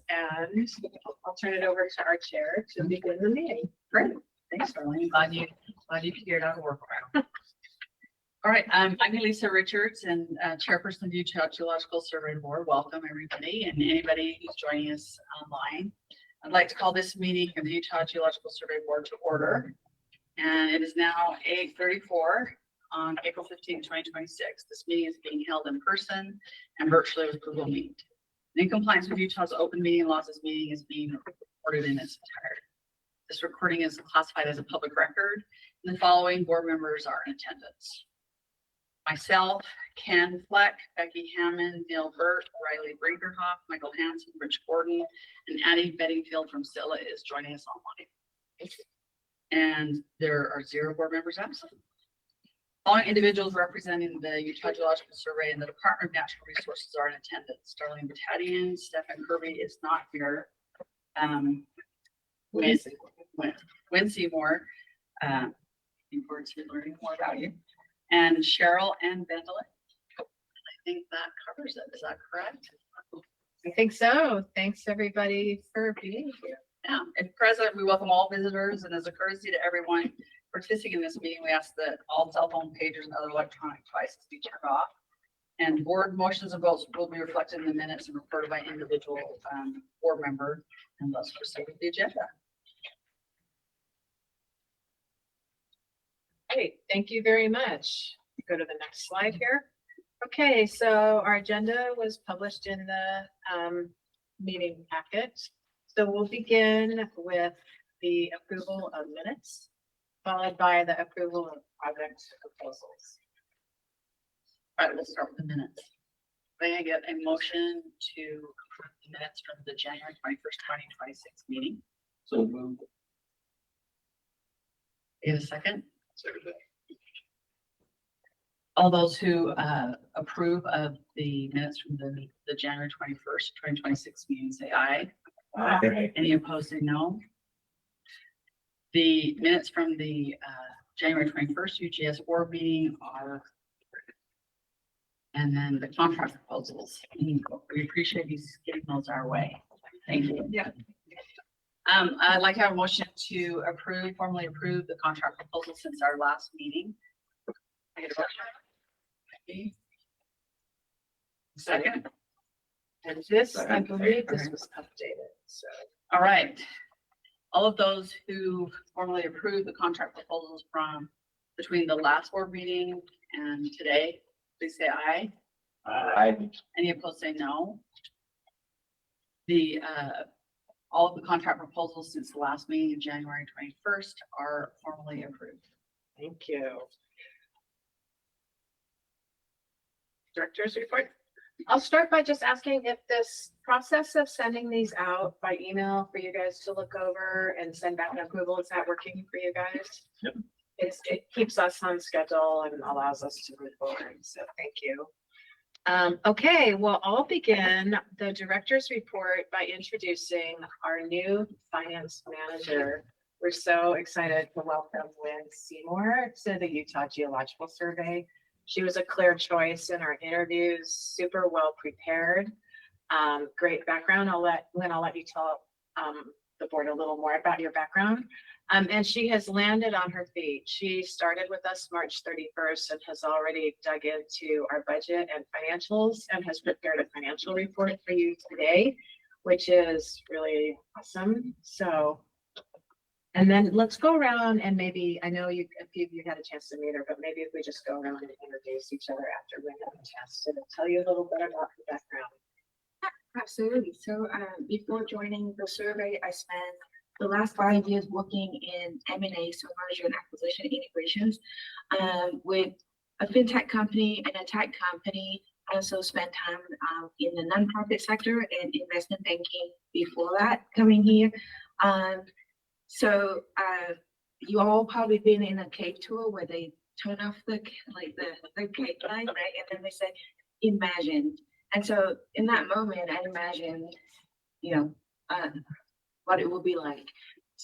and I'll turn it over to our chair to begin the meeting. Great. Thanks, Darlene. Glad you figured out a workaround. All right. I'm Elissa Richards and chairperson of the Utah Geological Survey Board. Welcome, everybody, and anybody who's joining us online. I'd like to call this meeting of the Utah Geological Survey Board to order. And it is now 8:34 on April 15, 2026. This meeting is being held in person and virtually with Google Meet. In compliance with Utah's open meeting laws, this meeting is being recorded in its entirety. This recording is classified as a public record, and the following board members are in attendance. Myself, Ken Fleck, Becky Hammond, Neil Burt, Riley Brinkerhoff, Michael Hansen, Rich Gordon, and Addie Beddingfield from Scylla is joining us online. And there are 0 board members absent. Following individuals representing the Utah Geological Survey and the Department of Natural Resources are in attendance. Darlene Batatian, Stephen Kirby is not here. Nguyen Seymour, looking forward to learning more about you. And Cheryl and Bendelin. I think that covers it. Is that correct? I think so. Thanks everybody for being here. Yeah, and present, we welcome all visitors, and as a courtesy to everyone participating in this meeting, we ask that all cell phone pages and other electronic devices be turned off. And board motions and votes will be reflected in the minutes and reported by individual board member, and let's proceed with the agenda. Great, thank you very much. Go to the next slide here. Okay, so our agenda was published in the meeting packet. So we'll begin with the approval of minutes, followed by the approval of project proposals. All right, let's start with the minutes. May I get a motion to approve the minutes from the January 21st, 2026 meeting? So moved. In a second. All those who approve of the minutes from the January 21st, 2026 meeting say aye. Aye. Any opposed say no. The minutes from the January 21st UGS Board Meeting are, and then the contract proposals. We appreciate you getting those our way. Thank you. Yeah. I'd like to have a motion to formally approve the contract proposal since our last meeting. I get a motion? Second. And this, I believe this was updated, so. All right. All of those who formally approve the contract proposals from between the last board meeting and today, please say aye. Aye. Any opposed say no. The all of the contract proposals since the last meeting of January 21st are formally approved. Thank you. Director's report. I'll start by just asking if this process of sending these out by email for you guys to look over and send back an approval, is that working for you guys? Yep. It keeps us on schedule and allows us to move forward, so thank you. Okay, well, I'll begin the director's report by introducing our new finance manager. We're so excited to welcome Nguyen Seymour to the Utah Geological Survey. She was a clear choice in our interviews, super well prepared, great background. I'll let you tell the board a little more about your background. And she has landed on her feet. She started with us March 31st and has already dug into our budget and financials and has prepared a financial report for you today, which is really awesome. So, and then let's go around and maybe, I know a few of you had a chance to meet her, but maybe if we just go around and introduce each other after we have a chance to tell you a little bit about her background. Absolutely. So before joining the survey, I spent the last 5 years working in M&A, so merger and acquisition integrations, with a fintech company and a tech company. I also spent time in the nonprofit sector and investment banking before that coming here. So you all probably been in a cave tour where they turn off the cake light, right? And then they say, imagine. And so in that moment, I imagined, what it would be like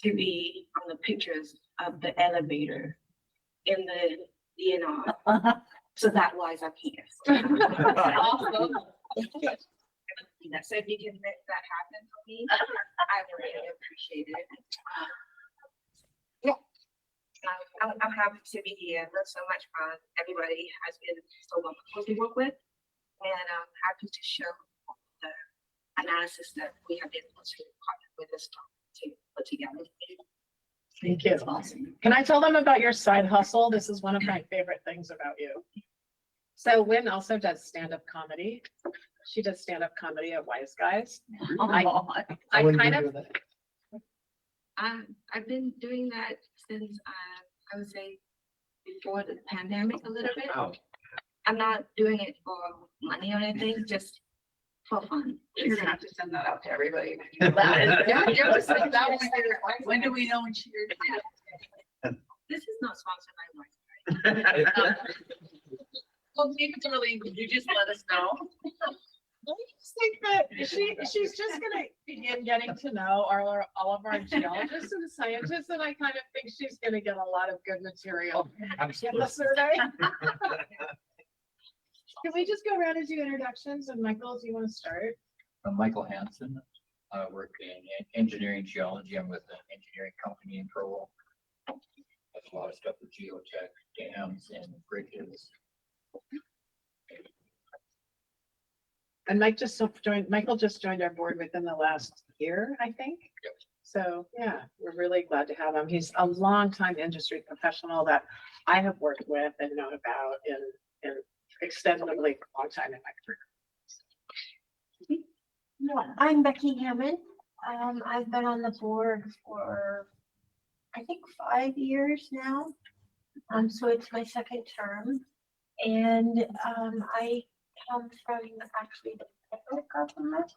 to be on the pictures of the elevator in the DNR. So that why I'm here. Awesome. So if you can make that happen for me. I really appreciate it. Yeah. I'm happy to be here. That's so much fun. Everybody has been so wonderful to work with. And I'm happy to show the analysis that we have been able to partner with us to put together. Thank you. That's awesome. Can I tell them about your side hustle? This is one of my favorite things about you. So Wynn also does stand-up comedy. She does stand-up comedy at Wise Guys. I kind of, I've been doing that since I would say before the pandemic a little bit. Wow. I'm not doing it for money or anything, just for fun. You're gonna have to send that out to everybody. When do we know when she? This is not sponsored by Wise Guys. Well, maybe it's really, you just let us know. I just think that she's just gonna begin getting to know all of our geologists and scientists, and I kind of think she's gonna get a lot of good material in the survey. Can we just go around and do introductions? And Michael, do you want to start? I'm Michael Hansen. I work in engineering geology. I'm with an engineering company in Provo. That's a lot of stuff with geotech, dams, and bridges. And Michael just joined our board within the last year, I think. Yep. So yeah, we're really glad to have him. He's a longtime industry professional that I have worked with and known about in extensively for a long time in my career. Yeah, I'm Becky Hammond. I've been on the board for, I think, 5 years now. So it's my second term. And I come from actually the federal government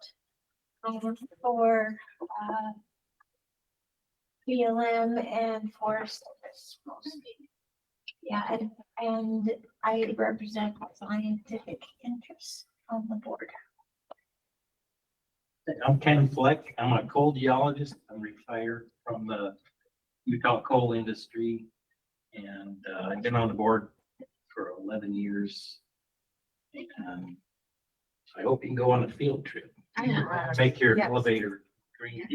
for BLM and Forest Service mostly. Yeah, and I represent scientific interests on the board. I'm Ken Fleck. I'm a coal geologist. I'm retired from the Utah coal industry. And I've been on the board for 11 years. And I hope you can go on a field trip. Make your Yes. elevator dream.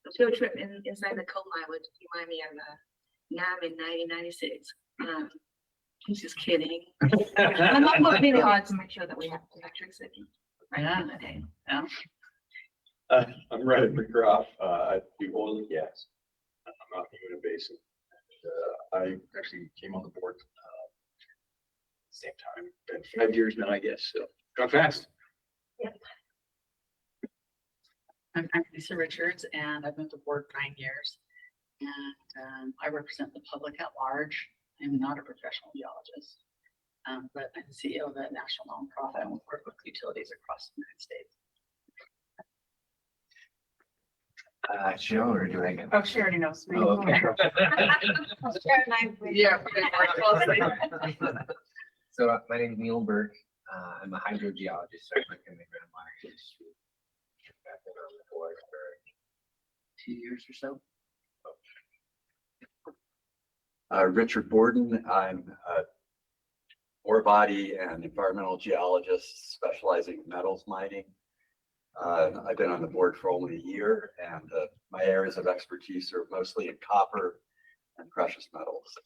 The field trip inside the coal mine would remind me of NAM in 1996. I'm just kidding. My mom worked really hard to make sure that we have electricity. Right Yeah. in the day. I'm Reddit McGrath. I do oil and gas. I'm out in the basin. And, I actually came on the board same time. Been 5 years now, I guess. So gone fast. I'm Elissa Richards, and I've been on the board 9 years. And I represent the public at large. I'm not a professional geologist, but I'm the CEO of a national nonprofit and we work with utilities across the United States. Joe, or do I get? Oh, she already knows me. Oh, okay. Yeah. Closely. So my name is Neil Burke. I'm a hydrogeologist. So I work in the groundwater industry. I've been on the board for 2 years or so. Richard Borden. I'm a ore body and environmental geologist specializing in metals mining. I've been on the board for only a year, and my areas of expertise are mostly in copper and precious metals.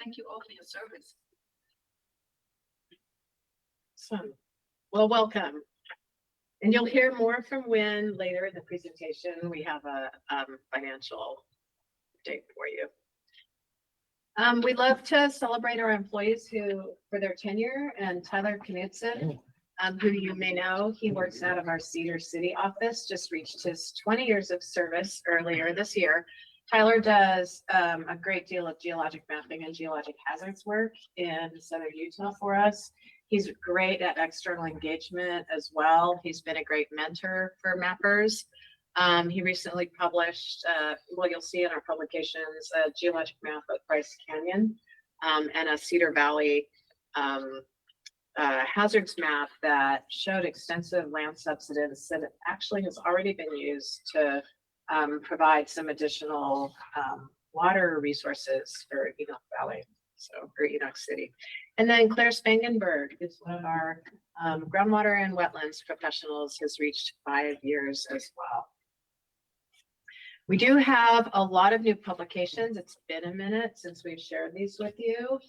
Thank you all for your service. Well, welcome. And you'll hear more from Nguyen later in the presentation. We have a financial update for you. We love to celebrate our employees for their tenure, and Tyler Knudsen, who you may know, he works out of our Cedar City office, just reached his 20 years of service earlier this year. Tyler does a great deal of geologic mapping and geologic hazards work in southern Utah for us. He's great at external engagement as well. He's been a great mentor for mappers. He recently published, well, you'll see in our publications, a geologic map of Bryce Canyon and a Cedar Valley hazards map that showed extensive land subsidence that actually has already been used to provide some additional water resources for Enoch Valley. So, or Enoch City. And then Claire Spangenberg is one of our groundwater and wetlands professionals, has reached 5 years as well. We do have a lot of new publications. It's been a minute since we've shared these with you.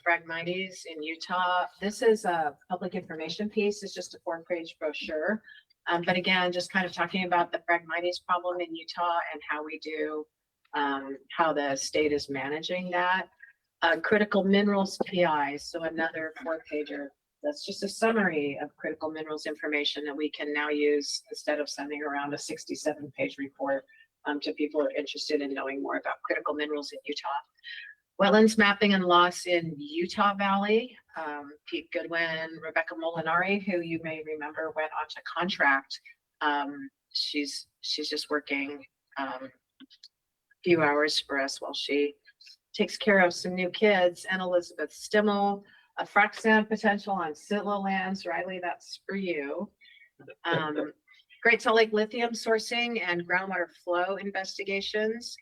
Phragmites in Utah. This is a public information piece. It's just a 4-page brochure. But again, just kind of talking about the Phragmites problem in Utah and how we do, how the state is managing that. Critical minerals PI, so another 4-pager. That's just a summary of critical minerals information that we can now use instead of sending around a 67-page report to people who are interested in knowing more about critical minerals in Utah. Wetlands mapping and loss in Utah Valley. Pete Goodwin, Rebecca Molinari, who you may remember went on to contract. She's just working a few hours for us while she takes care of some new kids. And Elizabeth Stimmel, a frac sand potential on sitlo lands. Riley, that's for you. Great Salt Lake lithium sourcing and groundwater flow investigations.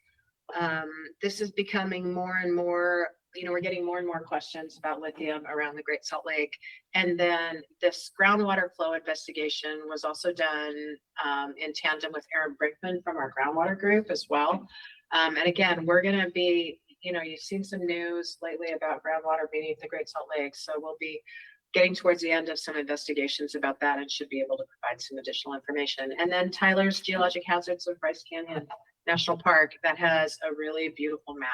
This is becoming more and more, we're getting more and more questions about lithium around the Great Salt Lake. And then this groundwater flow investigation was also done in tandem with Aaron Brinkman from our groundwater group as well. And again, we're going to be, you've seen some news lately about groundwater beneath the Great Salt Lake. So we'll be getting towards the end of some investigations about that and should be able to provide some additional information. And then Tyler's Geologic Hazards of Bryce Canyon National Park, that has a really beautiful map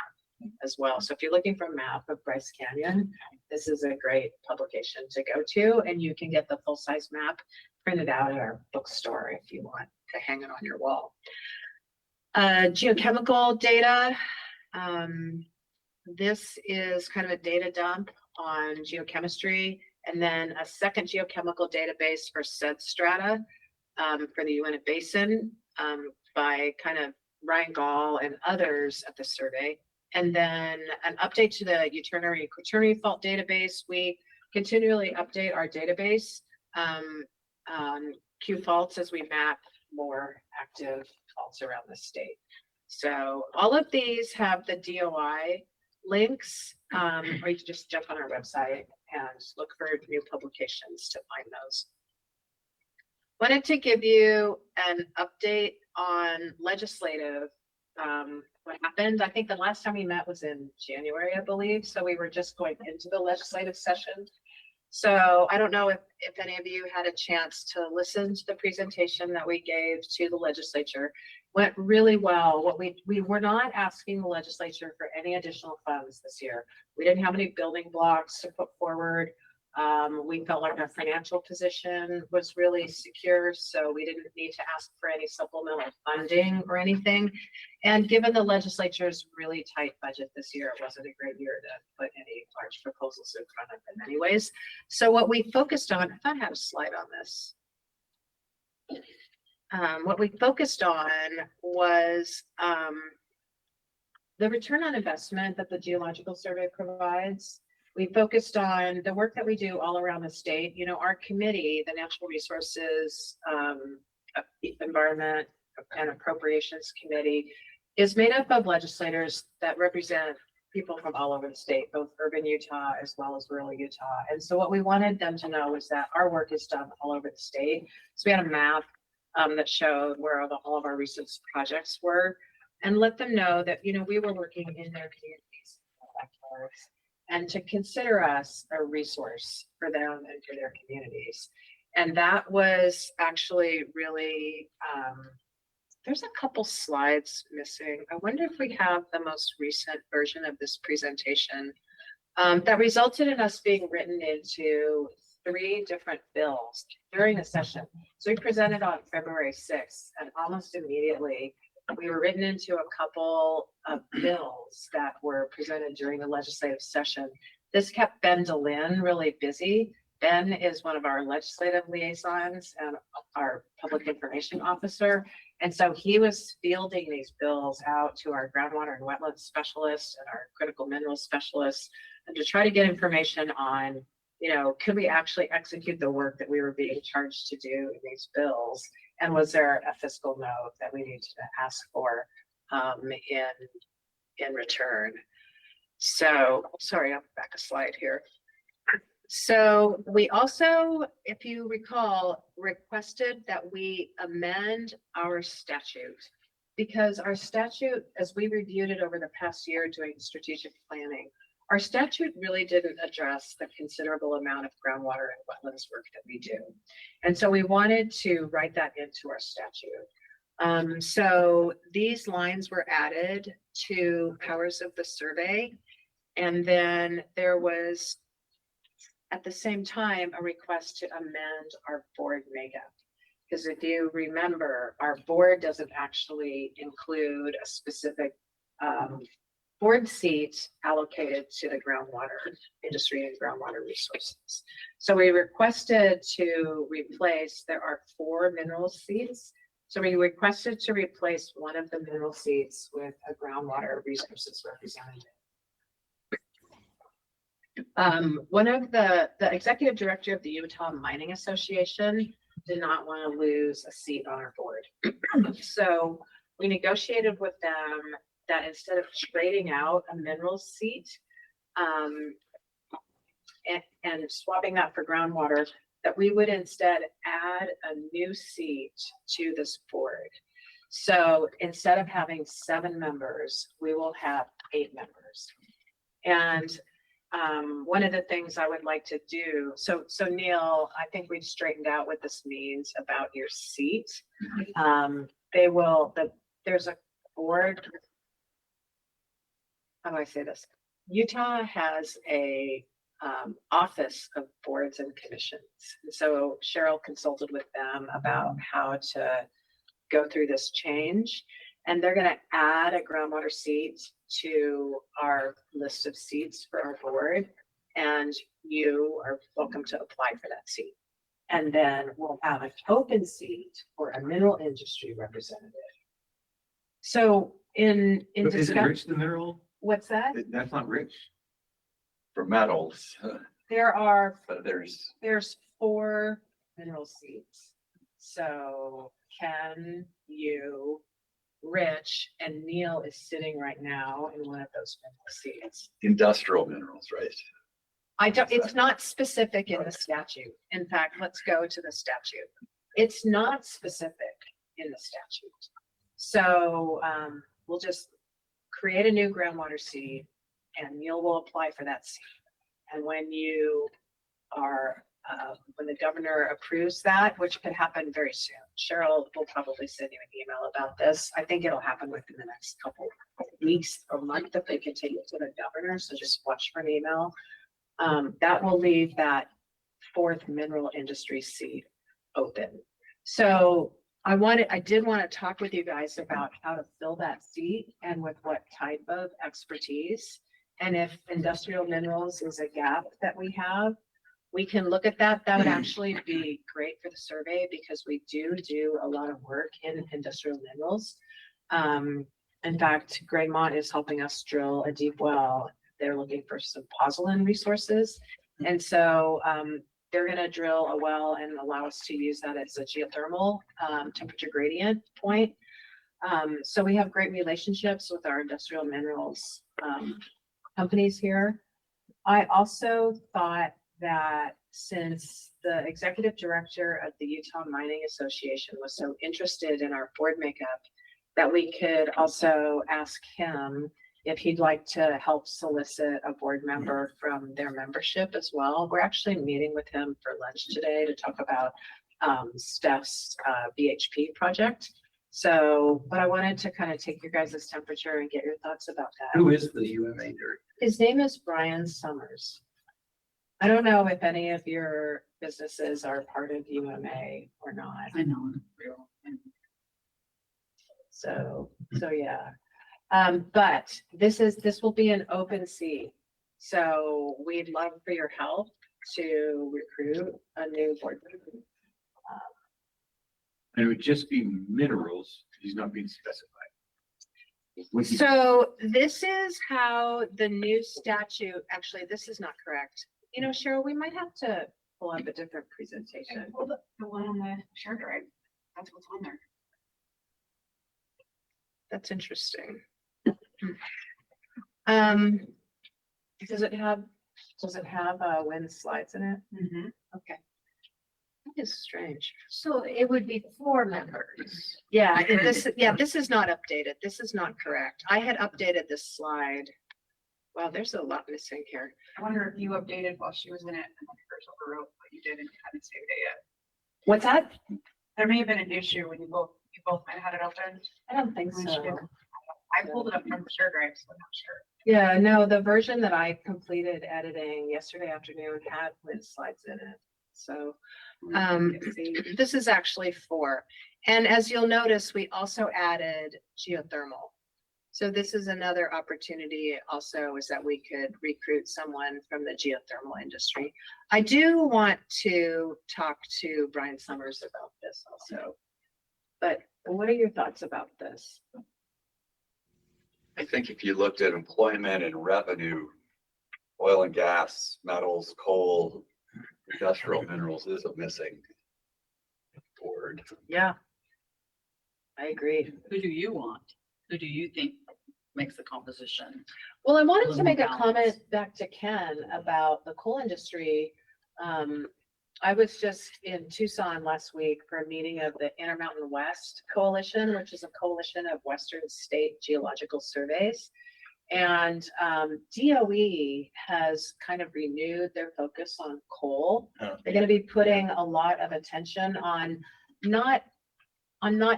as well. So if you're looking for a map of Bryce Canyon, this is a great publication to go to, and you can get the full-size map printed out at our bookstore if you want to hang it on your wall. Geochemical data. This is kind of a data dump on geochemistry, and then a second geochemical database for said strata for the Uinta Basin by kind of Ryan Gall and others at the survey. And then an update to the quaternary fault database. We continually update our database Q faults as we map more active faults around the state. So all of these have the DOI links, or you can just jump on our website and look for new publications to find those. Wanted to give you an update on legislative, what happened. I think the last time we met was in January, I believe. So we were just going into the legislative session. So I don't know if any of you had a chance to listen to the presentation that we gave to the legislature. Went really well. What we were not asking the legislature for any additional funds this year. We didn't have any building blocks to put forward. We felt like our financial position was really secure, so we didn't need to ask for any supplemental funding or anything. And given the legislature's really tight budget this year, it wasn't a great year to put any large proposals in front of them anyways. So what we focused on, I thought I had a slide on this. What we focused on was the return on investment that the Geological Survey provides. We focused on the work that we do all around the state. Our committee, the Natural Resources, Environment and Appropriations Committee, is made up of legislators that represent people from all over the state, both urban Utah as well as rural Utah. And so what we wanted them to know was that our work is done all over the state. So we had a map that showed where all of our recent projects were, and let them know that, we were working in their communities, and to consider us a resource for them and for their communities. And that was actually really, there's a couple slides missing. I wonder if we have the most recent version of this presentation that resulted in us being written into 3 different bills during the session. So we presented on February 6th, and almost immediately we were written into a couple of bills that were presented during the legislative session. This kept Ben DeLynn really busy. Ben is one of our legislative liaisons and our public information officer. And so he was fielding these bills out to our groundwater and wetlands specialists and our critical minerals specialists, and to try to get information on, could we actually execute the work that we were being charged to do in these bills? And was there a fiscal note that we needed to ask for in return? So, sorry, I'll back a slide here. So we also, if you recall, requested that we amend our statute because our statute, as we reviewed it over the past year doing strategic planning, our statute really didn't address the considerable amount of groundwater and wetlands work that we do. And so we wanted to write that into our statute. So these lines were added to powers of the survey. And then there was, at the same time, a request to amend our board makeup. Because if you remember, our board doesn't actually include a specific board seat allocated to the groundwater industry and groundwater resources. So we requested to replace, there are 4 mineral seats. So we requested to replace one of the mineral seats with a groundwater resources representative. One of the executive director of the Utah Mining Association did not want to lose a seat on our board. So we negotiated with them that instead of trading out a mineral seat and swapping that for groundwater, that we would instead add a new seat to this board. So instead of having 7 members, we will have 8 members. And one of the things I would like to do, so Neil, I think we've straightened out what this means about your seat. There's a board, how do I say this? Utah has a office of boards and commissions. And so Cheryl consulted with them about how to go through this change. And they're going to add a groundwater seat to our list of seats for our board. And you are welcome to apply for that seat. And then we'll have an open seat for a mineral industry representative. So in Is it discussion, rich, the mineral? what's that? That's not rich. For metals, But there's, there's 4 mineral seats. So Ken, you, Rich, and Neil is sitting right now in one of those mineral seats. industrial minerals, right? It's not specific in the statute. In fact, let's go to the statute. It's not specific in the statute. So we'll just create a new groundwater seat and Neil will apply for that seat. And when you are, when the governor approves that, which could happen very soon, Cheryl will probably send you an email about this. I think it'll happen within the next couple of weeks or month if they continue to the governor. So just watch for an email. That will leave that 4th mineral industry seat open. So I did want to talk with you guys about how to fill that seat and with what type of expertise. And if industrial minerals is a gap that we have, we can look at that. That would actually be great for the survey because we do a lot of work in industrial minerals. In fact, Greymont is helping us drill a deep well. They're looking for some pozzolan resources. And so they're going to drill a well and allow us to use that as a geothermal temperature gradient point. So we have great relationships with our industrial minerals companies here. I also thought that since the executive director of the Utah Mining Association was so interested in our board makeup, that we could also ask him if he'd like to help solicit a board member from their membership as well. We're actually meeting with him for lunch today to talk about Steph's BHP project. So, but I wanted to kind of take your guys' temperature and get your thoughts about that. Who is the UMA director? His name is Brian Summers. I don't know if any of your businesses are part of UMA or not. I know. So yeah. But this will be an open seat. So we'd love for your help to recruit a new board member. And it would just be minerals. He's not being specified. Would he- So this is how the new statute, actually, this is not correct. You know, Cheryl, we might have to pull up a different presentation. Well, the one on the share drive, that's what's on there. That's interesting. Does it have when slides in it? Mhm. Okay. That is strange. So it would be 4 members. Yeah, this is not updated. This is not correct. I had updated this slide. Wow, there's a lot missing here. I wonder if you updated while she was in it and the first overwrote what you did and you hadn't saved it yet. What's that? There may have been an issue when you both might have had it open. I don't think When she did. so. I pulled it up from the share drive, so I'm not sure. Yeah, no, the version that I completed editing yesterday afternoon had Win slides in it. So, this is actually 4. And as you'll notice, we also added geothermal. So this is another opportunity also, is that we could recruit someone from the geothermal industry. I do want to talk to Brian Summers about this also. But what are your thoughts about this? I think if you looked at employment and revenue, oil and gas, metals, coal, industrial minerals is a missing board. Yeah. I agree. Who do you want? Who do you think makes the composition? Well, I wanted to Little make a balance. comment back to Ken about the coal industry. I was just in Tucson last week for a meeting of the Intermountain West Coalition, which is a coalition of Western state geological surveys. And DOE has kind of renewed their focus on coal. Oh. They're going to be putting a lot of attention on not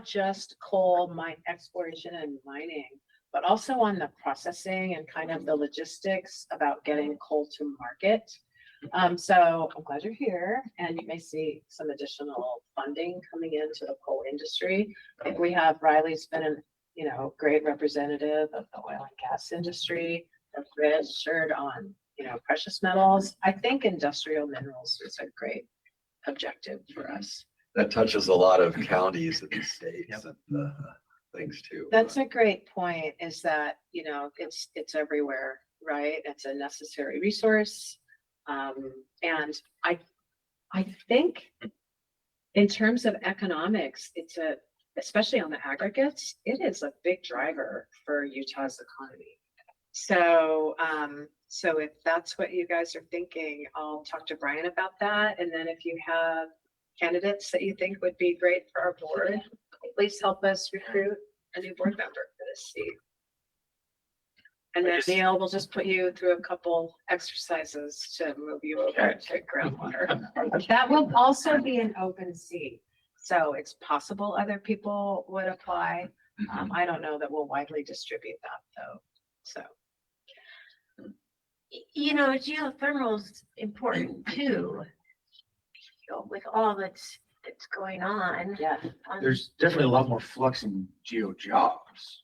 just coal mine exploration and mining, but also on the processing and kind of the logistics about getting coal to market. So I'm glad you're here, and you may see some additional funding coming into the coal industry. I think we have Riley's been an, great representative of the oil and gas industry, Richard on, precious metals. I think industrial minerals is a great objective for us. That touches a lot of counties in the states and things too. That's a great point, is that, it's everywhere, right? It's a necessary resource. And I think in terms of economics, especially on the aggregates, it is a big driver for Utah's economy. So, so if that's what you guys are thinking, I'll talk to Brian about that. And then if you have candidates that you think would be great for our board, please help us recruit a new board member for this seat. And then Neil will just put you through a couple exercises to move you over to groundwater. That will also be an open seat. So it's possible other people would apply. I don't know that we'll widely distribute that though. So. Geothermal is important too. With all that's going on. Yeah. There's definitely a lot more flux in geo jobs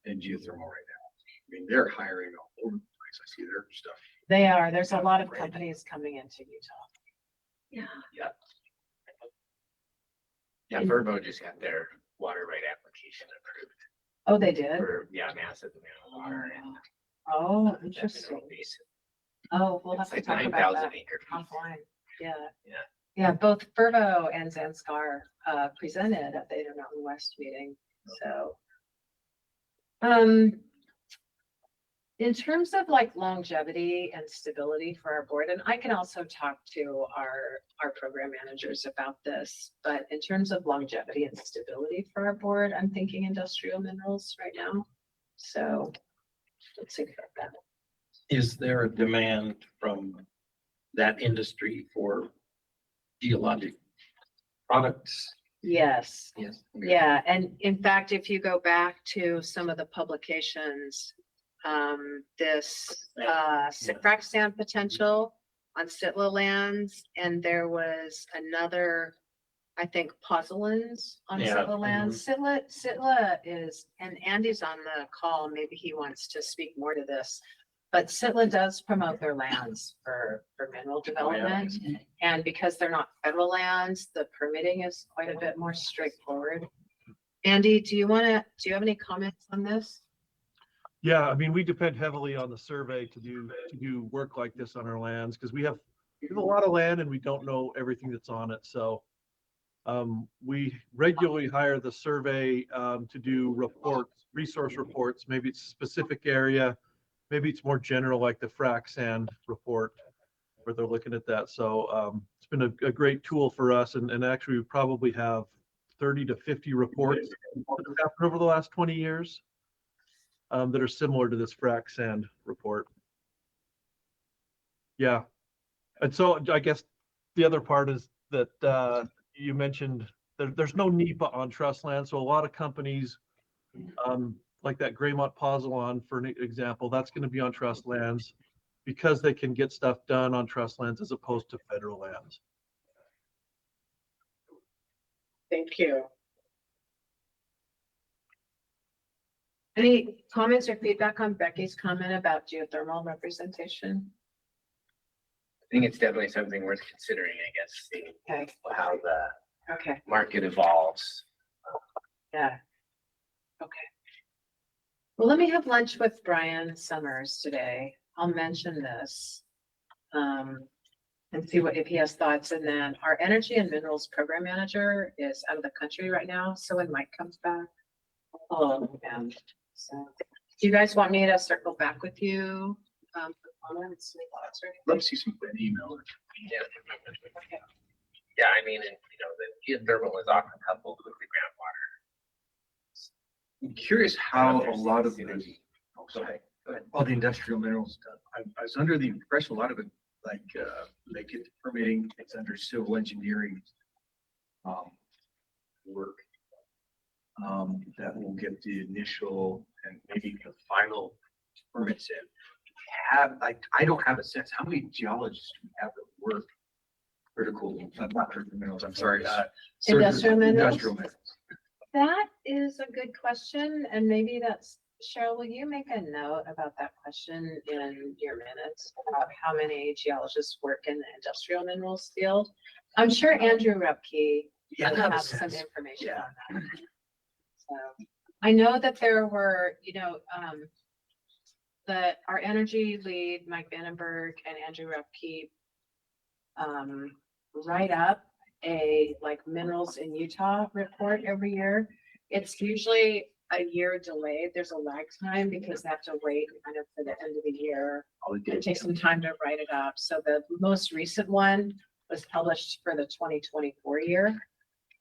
in geothermal right now. I mean, they're hiring all over the place. I see their stuff. They are. There's a lot of Right. companies coming into Utah. Yeah. Yeah, Verbo just got their water right application approved Oh, they did? for, massive amount of water and. Oh, the interesting. mineral basin. Oh, we'll have It's to like talk about 9,000 that acre feet. offline. Yeah. Yeah. Yeah, both Fervo and Zanskar presented at the Intermountain West meeting, so. In terms of like longevity and stability for our board, and I can also talk to our program managers about this, but in terms of longevity and stability for our board, I'm thinking industrial minerals right now. So let's think about that. Is there a demand from that industry for geologic products? Yes. Yes. Yeah, and in fact, if you go back to some of the publications, this frac sand potential on Sitla lands, and there was another, I think, pozzolans on Yeah, Sitla lands. Sitla is, and Andy's on the call, maybe he wants to speak more to this, but Sitla does promote their lands for mineral development. And because they're not federal lands, the permitting is quite a bit more straightforward. Andy, do you have any comments on this? Yeah, I mean, we depend heavily on the survey to do work like this on our lands, because we have a lot of land and we don't know everything that's on it. So we regularly hire the survey to do reports, resource reports. Maybe it's a specific area maybe it's more general, like the frac sand report, where they're looking at that. So it's been a great tool for us, and actually we probably have 30 to 50 reports that have happened over the last 20 years that are similar to this frac sand report. Yeah. And so I guess the other part is that you mentioned there's no NEPA on trust land. So a lot of companies, like that Graymont Pozzolan, for an example, that's going to be on trust lands because they can get stuff done on trust lands as opposed to federal lands. Thank you. Any comments or feedback on Becky's comment about geothermal representation? I think it's definitely something worth considering, I guess, seeing Okay, how the okay, market evolves. yeah. Okay. Well, let me have lunch with Brian Summers today. I'll mention this. And see if he has thoughts. And then our energy and minerals program manager is out of the country right now. So when Mike comes back, and so do you guys want me to circle back with you? For comments, any thoughts or anything? Love to see some email. Yeah. Yeah, I mean, and, the geothermal is often coupled with the groundwater. I'm curious how a lot of the, Go ahead. all the industrial minerals done. I was under the impression a lot of it, like, they get the permitting, it's under civil engineering work. That will get the initial and maybe the final permits in. I don't have a sense, how many geologists do we have that work critical, not critical minerals, I'm sorry. Industrial minerals? Industrial minerals. That is a good question. And maybe that's, Cheryl, will you make a note about that question in your minutes about how many geologists work in the industrial minerals field? I'm sure Andrew Repke Yeah, will that have makes some sense. information Yeah. on that. So I know that there were, our energy lead, Mike Vandenberg, and Andrew Repke write up a minerals in Utah report every year. It's usually a year delayed. There's a lag time because they have to wait kind of for the end of the year. It takes some time to write it up. So the most recent one was published for the 2024 year.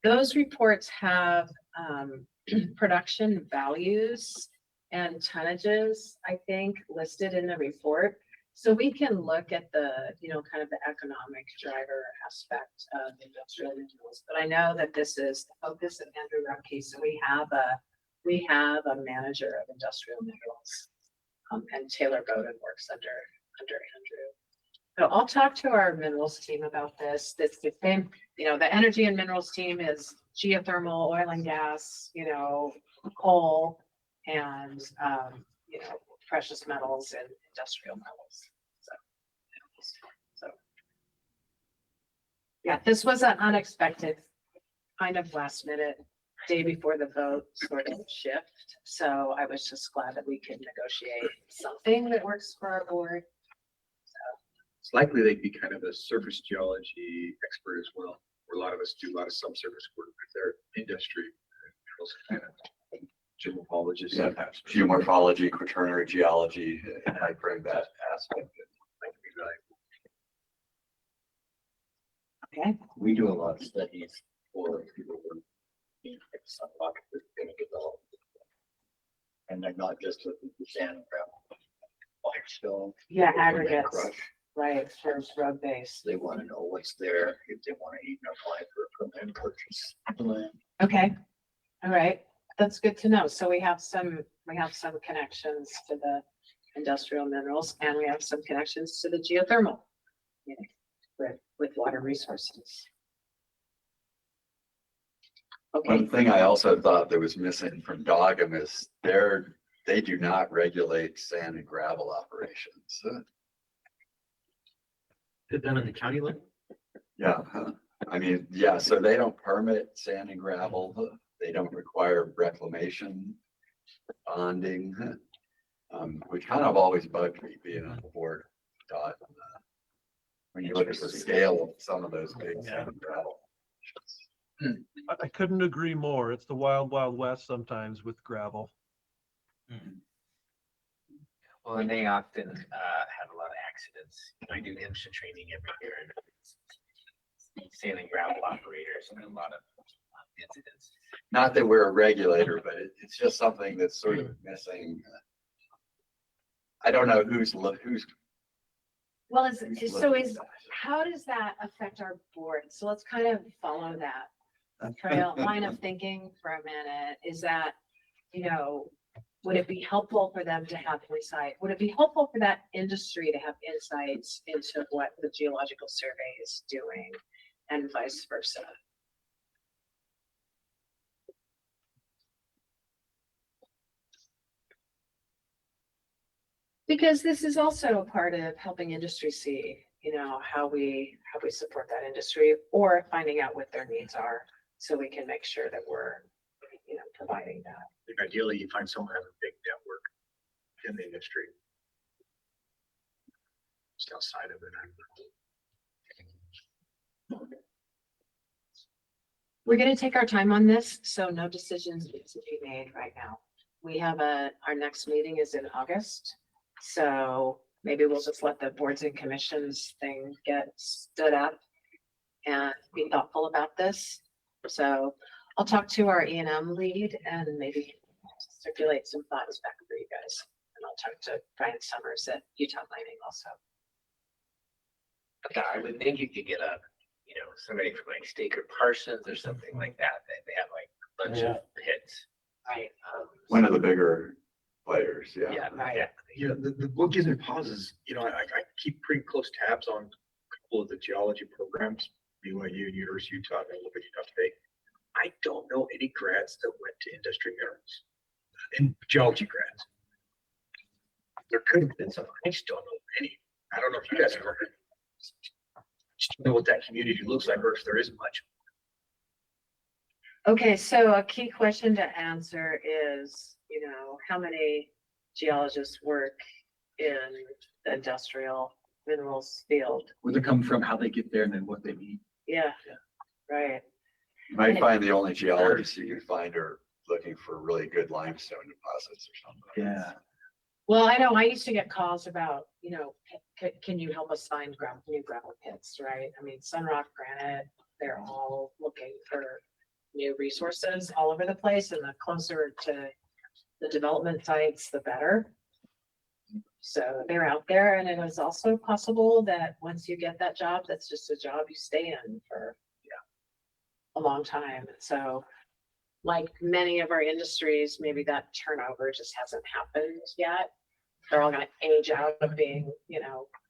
Those reports have production values and tonnages, I think, listed in the report. So we can look at the, kind of the economic driver aspect of industrial minerals. But I know that this is the focus of Andrew Repke. So we have a manager of industrial minerals, and Taylor Bowden works under Andrew. So I'll talk to our minerals team about this. This the same, the energy and minerals team is geothermal, oil and gas, coal, and precious metals and industrial metals. So yeah, this was an unexpected kind of last minute, day before the vote sort of shift. So I was just glad that we could negotiate something that works for our board. It's likely they'd be kind of a surface geology expert as well, where a lot of us do a lot of subsurface work with their industry. Kind of geomorphologists. Yeah, geomorphology, quaternary geology, and I bring that aspect. Okay. We do a lot of studies for people who need some rock that's going to develop. And they're not just looking for sand and gravel, limestone. Yeah, or cement aggregates, crush. right, for road base. They want to know what's there, if they want to even apply for a permit purchase of the land. Okay, all right, that's good to know. So we have some connections to the industrial minerals, and we have some connections to the geothermal, with water resources. Okay, One thing I also thought that was missing from Dogum is they do not regulate sand and gravel operations. Is it done in the county line? Yeah, I mean, yeah, so they don't permit sand and gravel. They don't require reclamation, bonding, which kind of always bugged me being on the board. Dot, when you look at the scale of some of those big sand and gravel. I couldn't agree more. It's the wild, wild west sometimes with gravel. Well, and they often have a lot of accidents. I do IMSHA training every year and sailing gravel operators and a lot of incidents. Not that we're a regulator, but it's just something that's sort of missing. I don't know who's. Well, how does that affect our board? So let's kind of follow that trail line of thinking for a minute. Is that, would it be helpful for them to have insight? Would it be helpful for that industry to have insights into what the Geological Survey is doing and vice versa? Because this is also a part of helping industry see, how we support that industry, or finding out what their needs are, so we can make sure that we're, providing that. I think ideally, you find someone who has a big network in the industry. Just outside of it. We're going to take our time on this, so no decisions need to be made right now. We have our next meeting is in August, so maybe we'll just let the boards and commissions thing get stood up and be thoughtful about this. So I'll talk to our E&M lead and maybe circulate some thoughts back for you guys. And I'll talk to Brian Summers at Utah Mining also. Okay, I would think you could get somebody from like Staker Parsons or something like that. They have like a bunch of pits. Right. One of the bigger players, yeah. Yeah, Right. exactly. What gives me pause is, I keep pretty close tabs on a couple of the geology programs, BYU, University of Utah, and a little bit Utah today. I don't know any grads that went to industry minerals, and geology grads. There could have been some. I just don't know any. I don't know if you guys are. Just don't know what that community looks like, or if there is much. Okay, so a key question to answer is, how many geologists work in the industrial minerals field? Where they come from, how they get there, and then what they need. Yeah, right. You might find the only geologists you can find are looking for really good limestone deposits or something. Yeah. Well, I know I used to get calls about, can you help us find new gravel pits, right? I mean, Sunrock, Granite, they're all looking for new resources all over the place, and the closer to the development sites, the better. So they're out there, and it is also possible that once you get that job, that's just a job you stay in for a long time. So like many of our industries, maybe that turnover just hasn't happened yet. They're all going to age out of being,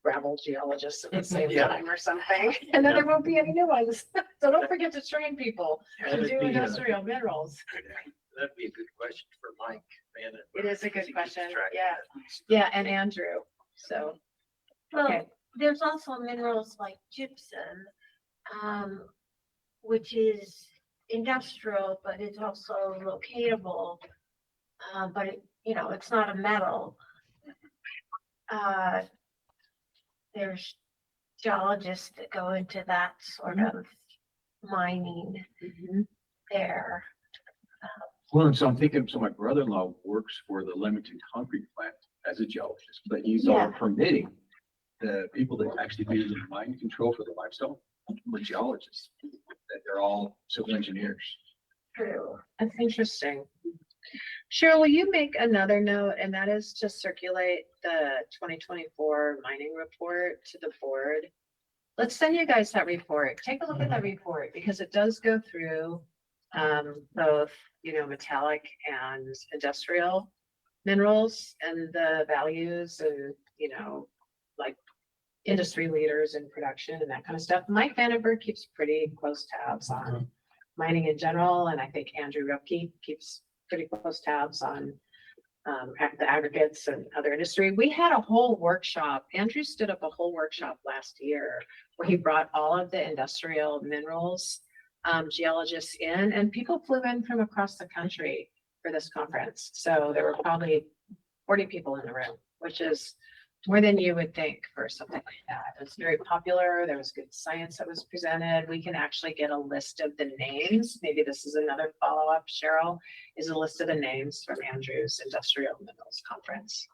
gravel geologists at the same time or something. And then there won't be any new ones. So don't forget to train people to do industrial minerals. That'd be a good question for Mike. It is a good question. Yeah. Yeah. And Andrew. So, Well, okay. there's also minerals like gypsum, which is industrial, but it's also locatable. But it's not a metal. There's geologists that go into that sort of mining there. Well, and so I'm thinking, so my brother-in-law works for the Leamington concrete plant as a geologist, but he's all permitting. The people that actually do the mine control for the limestone were geologists, that they're all civil engineers. True. That's interesting. Cheryl, will you make another note, and that is to circulate the 2024 mining report to the board? Let's send you guys that report. Take a look at that report, because it does go through both, metallic and industrial minerals and the values and, like industry leaders in production and that kind of stuff. Mike Vandenberg keeps pretty close tabs on mining in general, and I think Andrew Rupke keeps pretty close tabs on the aggregates and other industry. We had a whole workshop. Andrew stood up a whole workshop last year where he brought all of the industrial minerals geologists in, and people flew in from across the country for this conference. So there were probably 40 people in the room, which is more than you would think for something like that. It was very popular. There was good science that was presented. We can actually get a list of the names. Maybe this is another follow-up, Cheryl, is a list of the names from Andrew's Industrial Minerals Conference.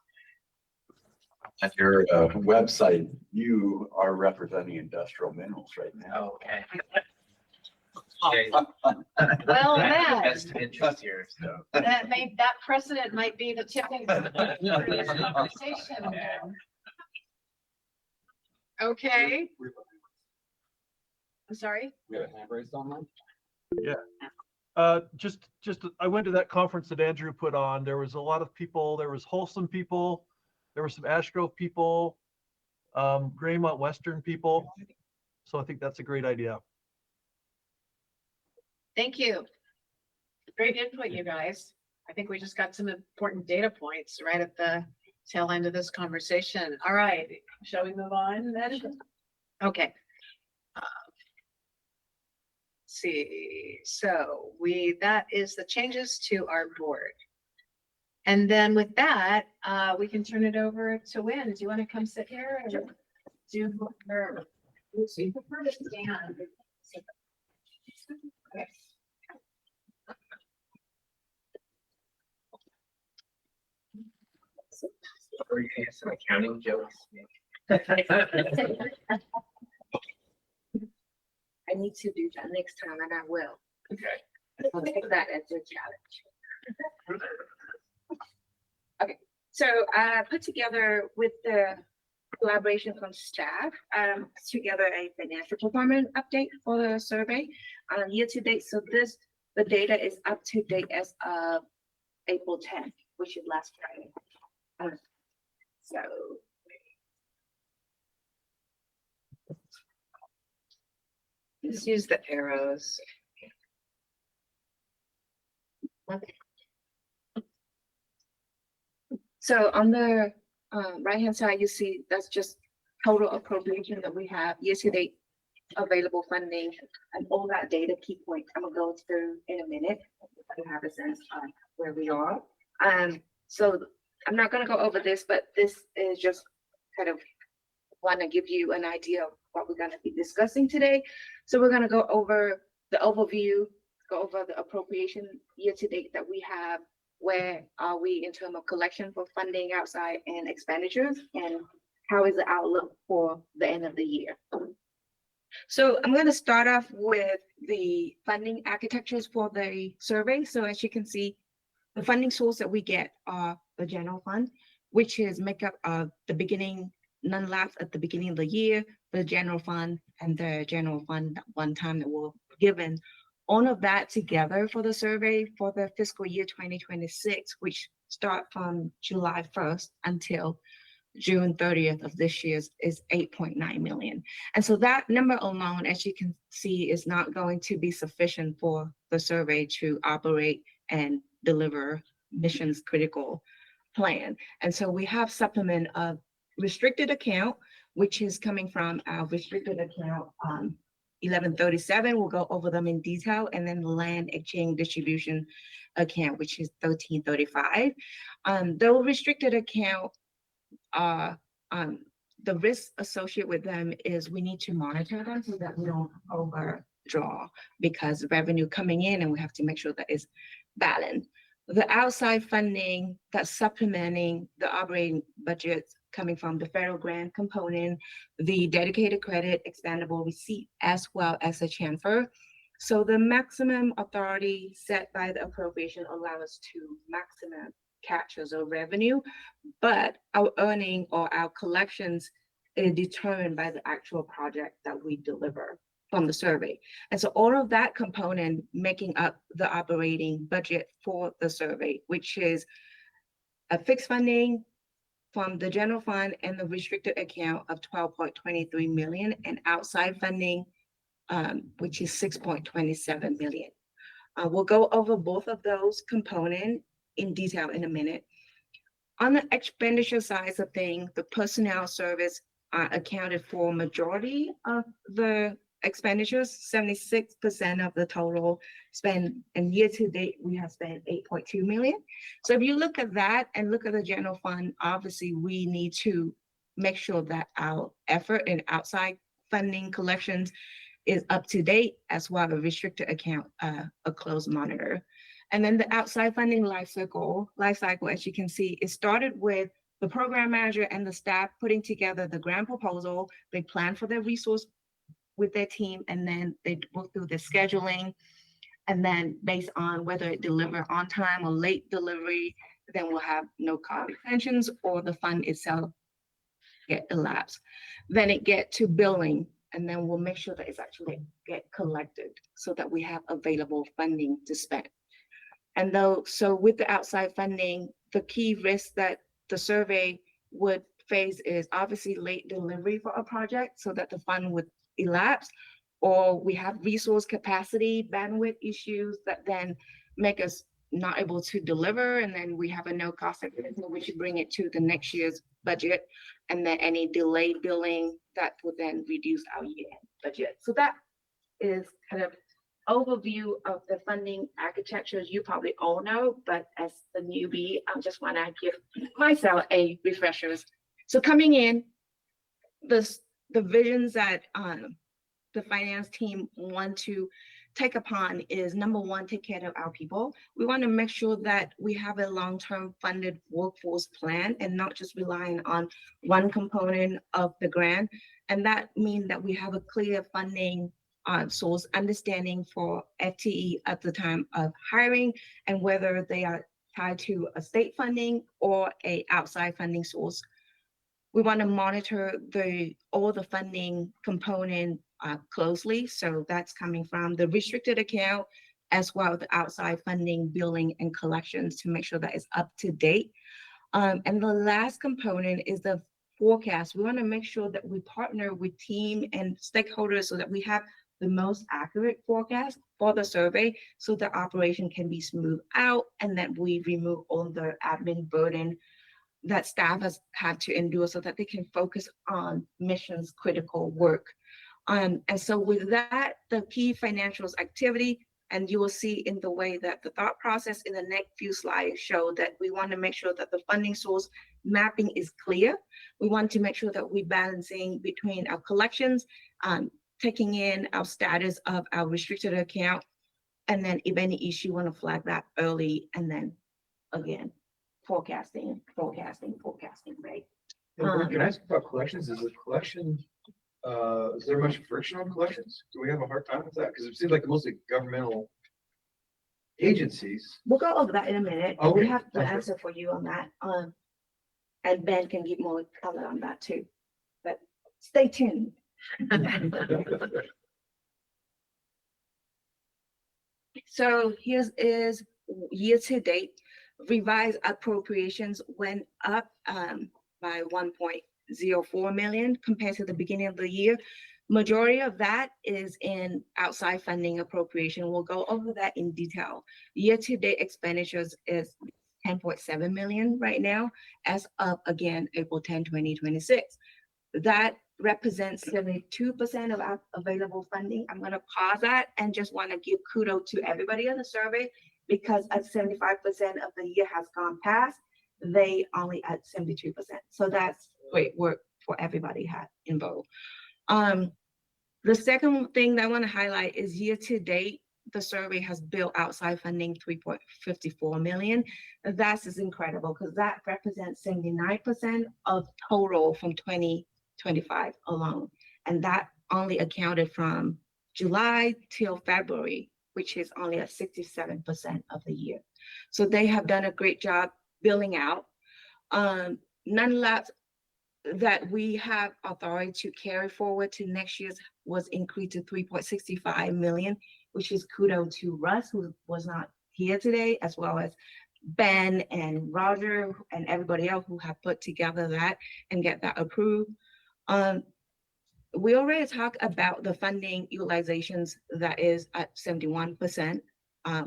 On your website, you are representing industrial minerals right now. Okay. Well, then, Best of interest here, so. that precedent might be the tipping point for this conversation. then. Okay. I'm sorry? We have a hand raised online? Just, I went to that conference that Andrew put on. There was a lot of people. There was Wholesome people. There were some Ash Grove people, Graymont Western people. So I think that's a great idea. Thank you. Great input, you guys. I think we just got some important data points right at the tail end of this conversation. All right, shall we move on then? Okay. See, so that is the changes to our board. And then with that, we can turn it over to Nguyen. Do you want to come sit here or do you prefer to stand? Okay. Are you gonna have some accounting jokes? I need to do that next time and I will. Okay. I'll take that as a challenge. Okay, so I put together with the collaboration from staff, together a financial performance update for the survey year to date. So the data is up to date as of April 10th, which is last Friday. So Let's use the arrows. So on the right-hand side, you see that's just total appropriation that we have year-to-date available funding and all that data key points I'm gonna go through in a minute. You have a sense of where we are. So I'm not gonna go over this, but this is just kind of want to give you an idea of what we're gonna be discussing today. So we're gonna go over the overview, go over the appropriation year-to-date that we have. Where are we in terms of collection for funding outside and expenditures, and how is the outlook for the end of the year? So I'm going to start off with the funding architectures for the survey. So as you can see, the funding source that we get are the general fund, which is make up of the beginning, none left at the beginning of the year, the general fund, and the general fund one time that we're given. All of that together for the survey for the fiscal year 2026, which start from July 1st until June 30th of this year is 8.9 million. And so that number alone, as you can see, is not going to be sufficient for the survey to operate and deliver missions critical plan. And so we have supplement of restricted account, which is coming from our restricted account 1137, we'll go over them in detail, and then the land exchange distribution account, which is 1335. The restricted account, the risk associated with them is we need to monitor them so that we don't overdraw because revenue coming in and we have to make sure that it's balanced. The outside funding that's supplementing the operating budgets coming from the federal grant component, the dedicated credit, expandable receipt, as well as a transfer. So the maximum authority set by the appropriation allow us to maximum captures of revenue, but our earning or our collections is determined by the actual project that we deliver from the survey. And so all of that component making up the operating budget for the survey, which is a fixed funding from the general fund and the restricted account of 12.23 million and outside funding, which is 6.27 million. We'll go over both of those components in detail in a minute. On the expenditure side of things, the personnel service accounted for majority of the expenditures, 76% of the total spend, and year to date, we have spent 8.2 million. So if you look at that and look at the general fund, obviously we need to make sure that our effort in outside funding collections is up to date, as well as restricted account, a close monitor. And then the outside funding life cycle, as you can see, it started with the program manager and the staff putting together the grant proposal. They plan for their resource with their team, and then they work through the scheduling. And then based on whether it deliver on time or late delivery, then we'll have no cost extensions or the fund itself get elapsed. Then it get to billing, and then we'll make sure that it's actually get collected so that we have available funding to spend. And so with the outside funding, the key risk that the survey would face is obviously late delivery for a project so that the fund would elapse, or we have resource capacity, bandwidth issues that then make us not able to deliver, and then we have a no cost activity, we should bring it to the next year's budget, and then any delayed billing that would then reduce our year-end budget. So that is kind of overview of the funding architecture. You probably all know, but as the newbie, I just want to give myself a refreshers. So coming in, the visions that the finance team want to take upon is, number one, take care of our people. We want to make sure that we have a long-term funded workforce plan and not just relying on one component of the grant. And that means that we have a clear funding source understanding for FTE at the time of hiring, and whether they are tied to a state funding or a outside funding source. We want to monitor all the funding component closely. So that's coming from the restricted account as well as the outside funding, billing, and collections to make sure that it's up to date. And the last component is the forecast. We want to make sure that we partner with team and stakeholders so that we have the most accurate forecast for the survey so the operation can be smoothed out, and that we remove all the admin burden that staff has had to endure so that they can focus on missions critical work. And so with that, the key financials activity, and you will see in the way that the thought process in the next few slides show that we want to make sure that the funding source mapping is clear. We want to make sure that we're balancing between our collections, taking in our status of our restricted account, and then if any issue, want to flag that early, and then again, forecasting, right? Can I ask about collections? Is the collection, is there much friction on collections? Do we have a hard time with that? Because it seems like mostly governmental agencies. We'll go over that in a minute. We Okay. have the answer for you on that. And Ben can give more color on that too. But stay tuned. So here is year to date. Revised appropriations went up by 1.04 million compared to the beginning of the year. Majority of that is in outside funding appropriation. We'll go over that in detail. Year to date expenditures is 10.7 million right now, as of again April 10, 2026. That represents 72% of our available funding. I'm going to pause that and just want to give kudos to everybody on the survey, because at 75% of the year has gone past, they only at 72%. So that's great work for everybody had involved. The second thing that I want to highlight is year to date, the survey has built outside funding 3.54 million. That is incredible because that represents 79% of total from 2025 alone. And that only accounted from July till February, which is only at 67% of the year. So they have done a great job billing out. Nonetheless, that we have authority to carry forward to next year's was increased to 3.65 million, which is kudos to Russ, who was not here today, as well as Ben and Roger and everybody else who have put together that and get that approved. We already talked about the funding utilizations that is at 71%. I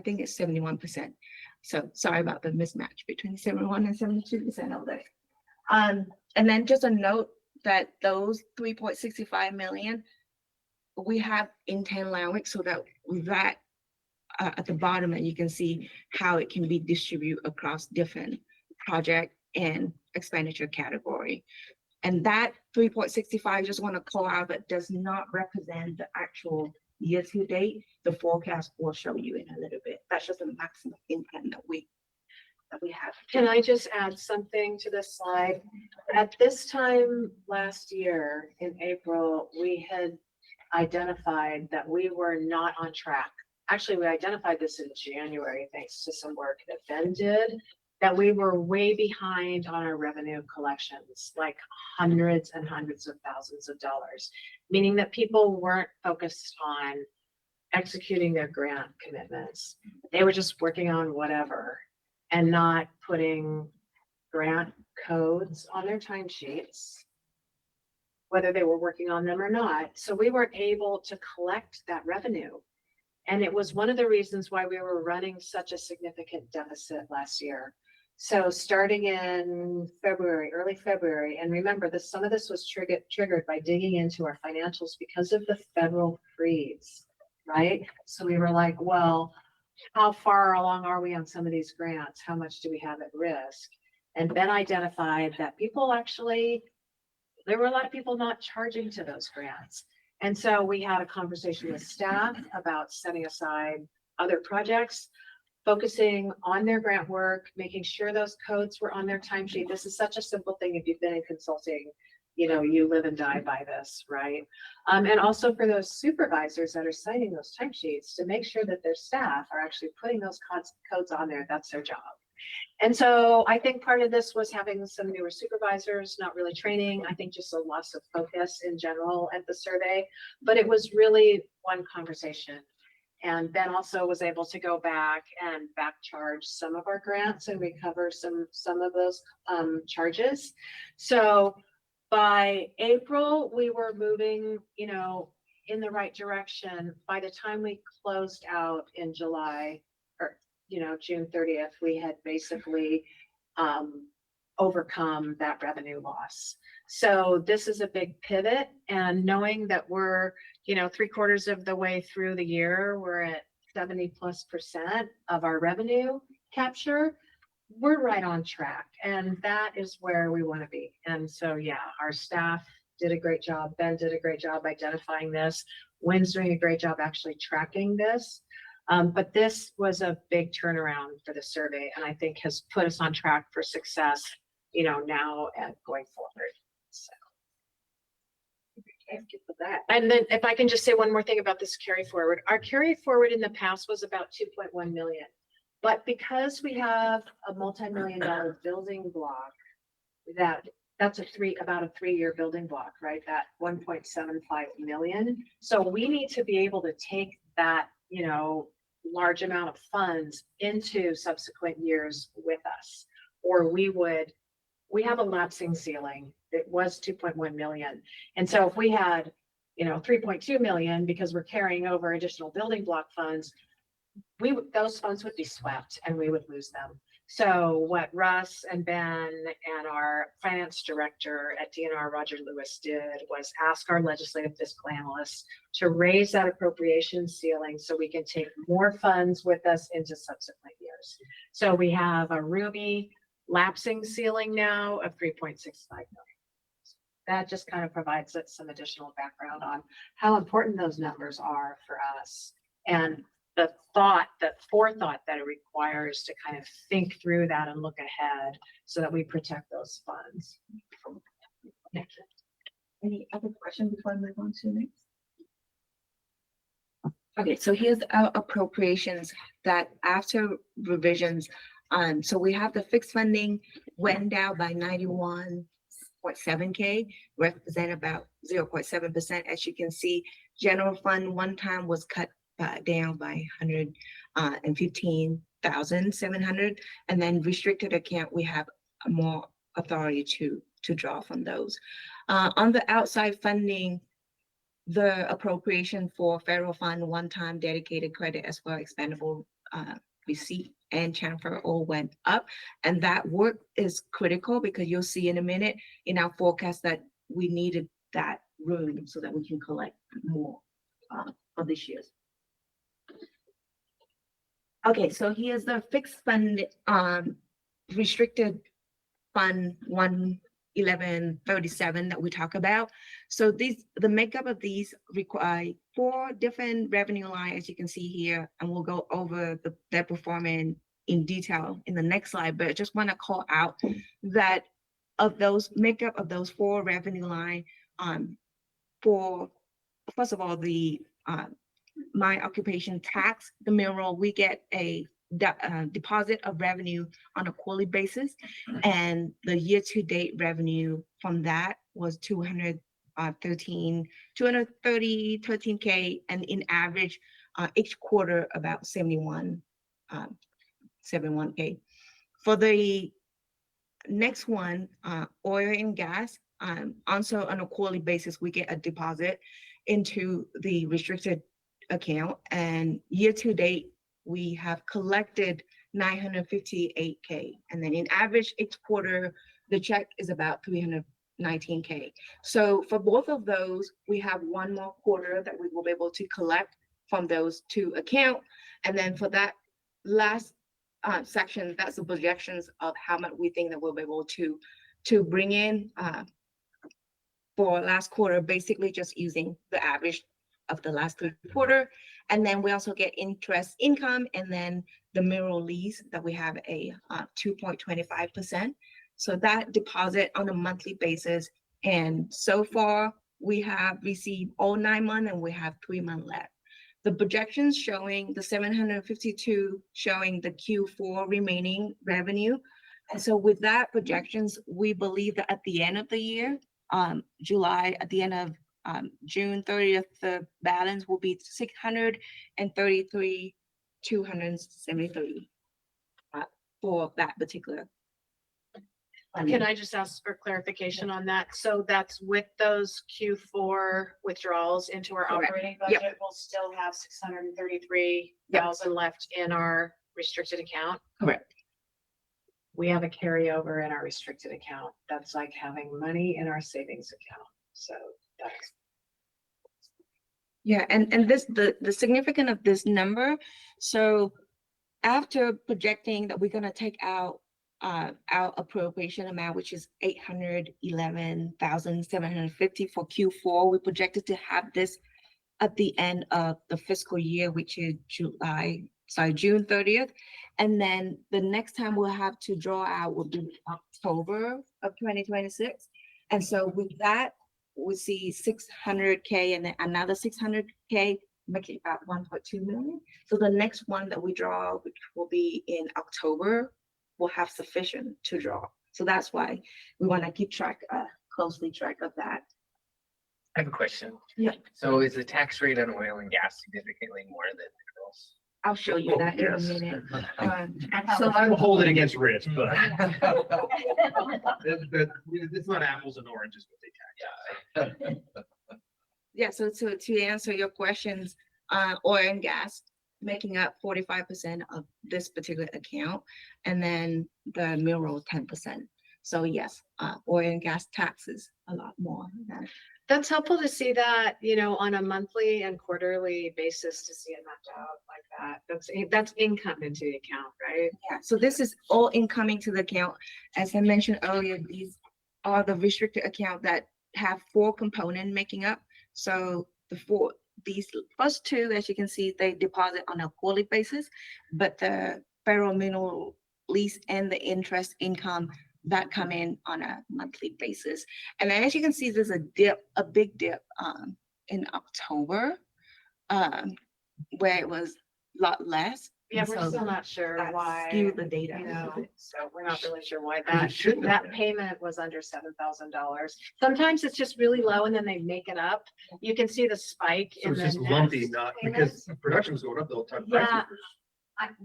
think it's 71%. So sorry about the mismatch between 71 and 72% of that. And then just a note that those 3.65 million, we have intent language so that at the bottom, and you can see how it can be distributed across different project and expenditure category. And that 3.65, just want to call out, that does not represent the actual year to date. The forecast will show you in a little bit. That's just a maximum intent that we that we have. Can I just add something to this slide? At this time last year in April, we had identified that we were not on track. Actually, we identified this in January, thanks to some work that Ben did, that we were way behind on our revenue collections, like hundreds and hundreds of thousands of dollars, meaning that people weren't focused on executing their grant commitments. They were just working on whatever and not putting grant codes on their timesheets, whether they were working on them or not. So we weren't able to collect that revenue. And it was one of the reasons why we were running such a significant deficit last year. So starting in February, early February, and remember this, some of this was triggered by digging into our financials because of the federal freeze, right? So we were like, well, how far along are we on some of these grants? How much do we have at risk? And Ben identified that people actually, there were a lot of people not charging to those grants. And so we had a conversation with staff about setting aside other projects, focusing on their grant work, making sure those codes were on their timesheet. This is such a simple thing. If you've been in consulting, you know, you live and die by this, right? And also for those supervisors that are signing those timesheets to make sure that their staff are actually putting those codes on there. That's their job. And so I think part of this was having some newer supervisors, not really training. I think just a loss of focus in general at the survey, but it was really one conversation. And Ben also was able to go back and back charge some of our grants and recover some of those charges. So by April, we were moving, you know, in the right direction. By the time we closed out in July, or you know, June 30th, we had basically overcome that revenue loss. So this is a big pivot, and knowing that we're, you know, 3/4 of the way through the year, we're at 70+% of our revenue capture, we're right on track, and that is where we want to be. And so, yeah, our staff did a great job. Ben did a great job identifying this. Nguyen's doing a great job actually tracking this. But this was a big turnaround for the survey, and I think has put us on track for success, you know, now and going forward. So. Thank you for that. And then if I can just say one more thing about this carry forward, our carry forward in the past was about 2.1 million. But because we have a multi-million-dollar building block, that's about a 3-year building block, right? That 1.75 million. So we need to be able to take that, you know, large amount of funds into subsequent years with us, or we have a lapsing ceiling. It was 2.1 million. And so if we had, you know, 3.2 million because we're carrying over additional building block funds, those funds would be swept and we would lose them. So what Russ and Ben and our finance director at DNR, Roger Lewis, did was ask our legislative fiscal analysts to raise that appropriation ceiling so we can take more funds with us into subsequent years. So we have a Ruby lapsing ceiling now of 3.65 million. That just kind of provides us some additional background on how important those numbers are for us, and the forethought that it requires to kind of think through that and look ahead so that we protect those funds. Any other questions before I move on to the next? Okay, so here's our appropriations that after revisions, so we have the fixed funding went down by 91.7K, represent about 0.7%. As you can see, general fund one time was cut down by 115,700, and then restricted account, we have more authority to draw from those. On the outside funding, the appropriation for federal fund one-time dedicated credit as well expendable receipt and transfer all went up, and that work is critical because you'll see in a minute in our forecast that we needed that room so that we can collect more for this year's. Okay, so here's the fixed fund, restricted fund 11137 that we talk about. So the makeup of these require 4 different revenue lines, as you can see here, and we'll go over their performance in detail in the next slide, but I just want to call out that of those makeup of those 4 revenue line, for first of all, the my occupation tax, the mineral, we get a deposit of revenue on a quarterly basis, and the year-to-date revenue from that was 13K, and in average each quarter about 71K. For the next one, oil and gas, also on a quarterly basis, we get a deposit into the restricted account, and year-to-date we have collected 958K, and then in average each quarter the check is about 319K. So for both of those, we have one more quarter that we will be able to collect from those 2 accounts, and then for that last section, that's the projections of how much we think that we'll be able to bring in for last quarter, basically just using the average of the last 3 quarters. And then we also get interest income, and then the mineral lease that we have a 2.25%. So that deposit on a monthly basis, and so far we have received all 9 months and we have 3 months left. The projections showing the 752 showing the Q4 remaining revenue. And so with that projections, we believe that at the end of the year, July, at the end of June 30th, the balance will be 633,273 for that particular. Can I just ask for clarification on that? So that's with those Q4 withdrawals into our Correct. operating Yep. budget, we'll still have 633,000 left in our restricted account. Correct. We have a carryover in our restricted account. That's like having money in our savings account. So that's. Yeah, and this the significance of this number. So after projecting that we're gonna take out our appropriation amount, which is 811,750 for Q4, we projected to have this at the end of the fiscal year, which is June 30th. And then the next time we'll have to draw out will be October of 2026. And so with that, we see 600K and then another 600K, making about 1.2 million. So the next one that we draw, which will be in October, will have sufficient to draw. So that's why we want to keep closely track of that. I have a question. Yeah. So is the tax rate on oil and gas significantly more than minerals? I'll show you that in a Yes. minute. So I'm holding against risk, but it's not apples and oranges what they tax. Yeah, so to answer your questions, oil and gas making up 45% of this particular account, and then the mineral 10%. So yes, oil and gas taxes a lot more than. That's helpful to see that, you know, on a monthly and quarterly basis, to see it mapped out like that. That's income into the account, right? Yeah, so this is all incoming to the account. As I mentioned earlier, these are the restricted account that have 4 components making up. So these first 2, as you can see, they deposit on a quarterly basis, but the federal mineral lease and the interest income that come in on a monthly basis. And then as you can see, there's a big dip in October, where it was a lot less. Yeah, And we're so still not sure that why. skewed the data. You know, so we're not really sure why It shouldn't have that been. payment was under $7,000. Sometimes it's just really low and then they make it up. You can see the spike So in it's the just lumpy, next not payments. because production was going up the whole time. Yeah.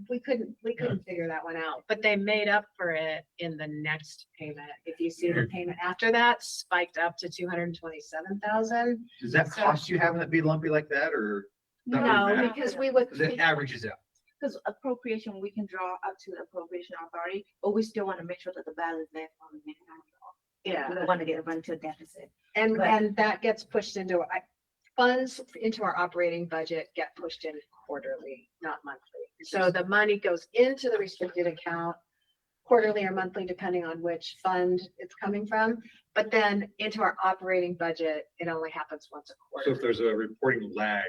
We couldn't figure that one out, but they made up for it in the next payment. If you see the payment after that spiked up to 227,000. Does that cost you having it be lumpy like that, or? Not really No, matter. because we would. Because it averages out. Because appropriation, we can draw up to the appropriation authority, but we still want to make sure that the balance there for the next time. Yeah. We don't want to get run to a deficit. And But- that gets pushed into, funds into our operating budget get pushed in quarterly, not monthly. So the money goes into the restricted account quarterly or monthly, depending on which fund it's coming from. But then into our operating budget, it only happens once a So quarter. if there's a reporting lag,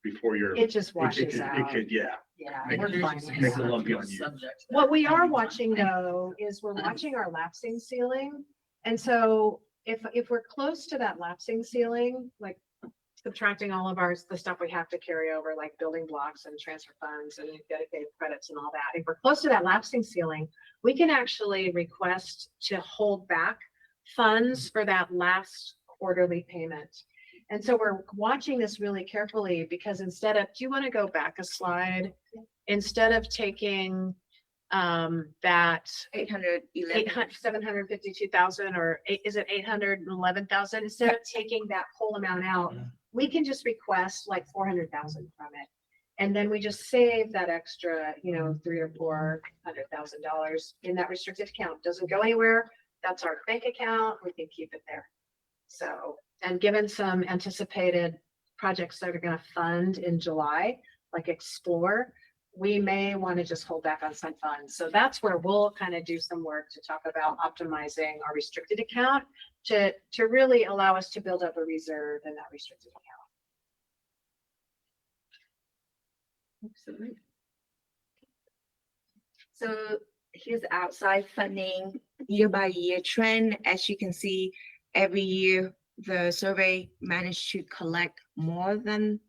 before you're. It just it washes could- out. It could, yeah. Yeah. Make we're it- fine. make it lumpy on you. Subject. What we are watching though is we're watching our lapsing ceiling. And so if we're close to that lapsing ceiling, like subtracting all of the stuff we have to carry over, like building blocks and transfer funds and dedicated credits and all that, if we're close to that lapsing ceiling, we can actually request to hold back funds for that last quarterly payment. And so we're watching this really carefully because instead of, do you want to go back a slide? Instead of taking that 752,000 or is it 811,000? Instead of taking that whole amount out, we can just request like 400,000 from it. And then we just save that extra, $300,000 or $400,000 in that restricted account. Doesn't go anywhere. That's our bank account. We can keep it there. So, and given some anticipated projects that are going to fund in July, like Explore, we may want to just hold back on some funds. So that's where we'll kind of do some work to talk about optimizing our restricted account to really allow us to build up a reserve in that restricted account. Absolutely. So here's outside funding year by year trend. As you can see, every year the survey managed to collect more than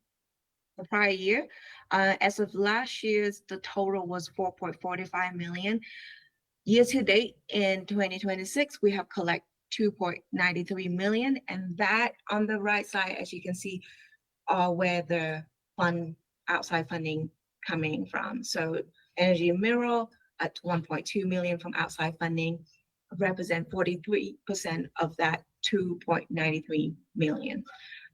the prior year. As of last year's, the total was 4.45 million. Year to date in 2026, we have collected 2.93 million, and that on the right side, as you can see, are where the outside funding coming from. So Energy and Mineral at 1.2 million from outside funding represent 43% of that 2.93 million.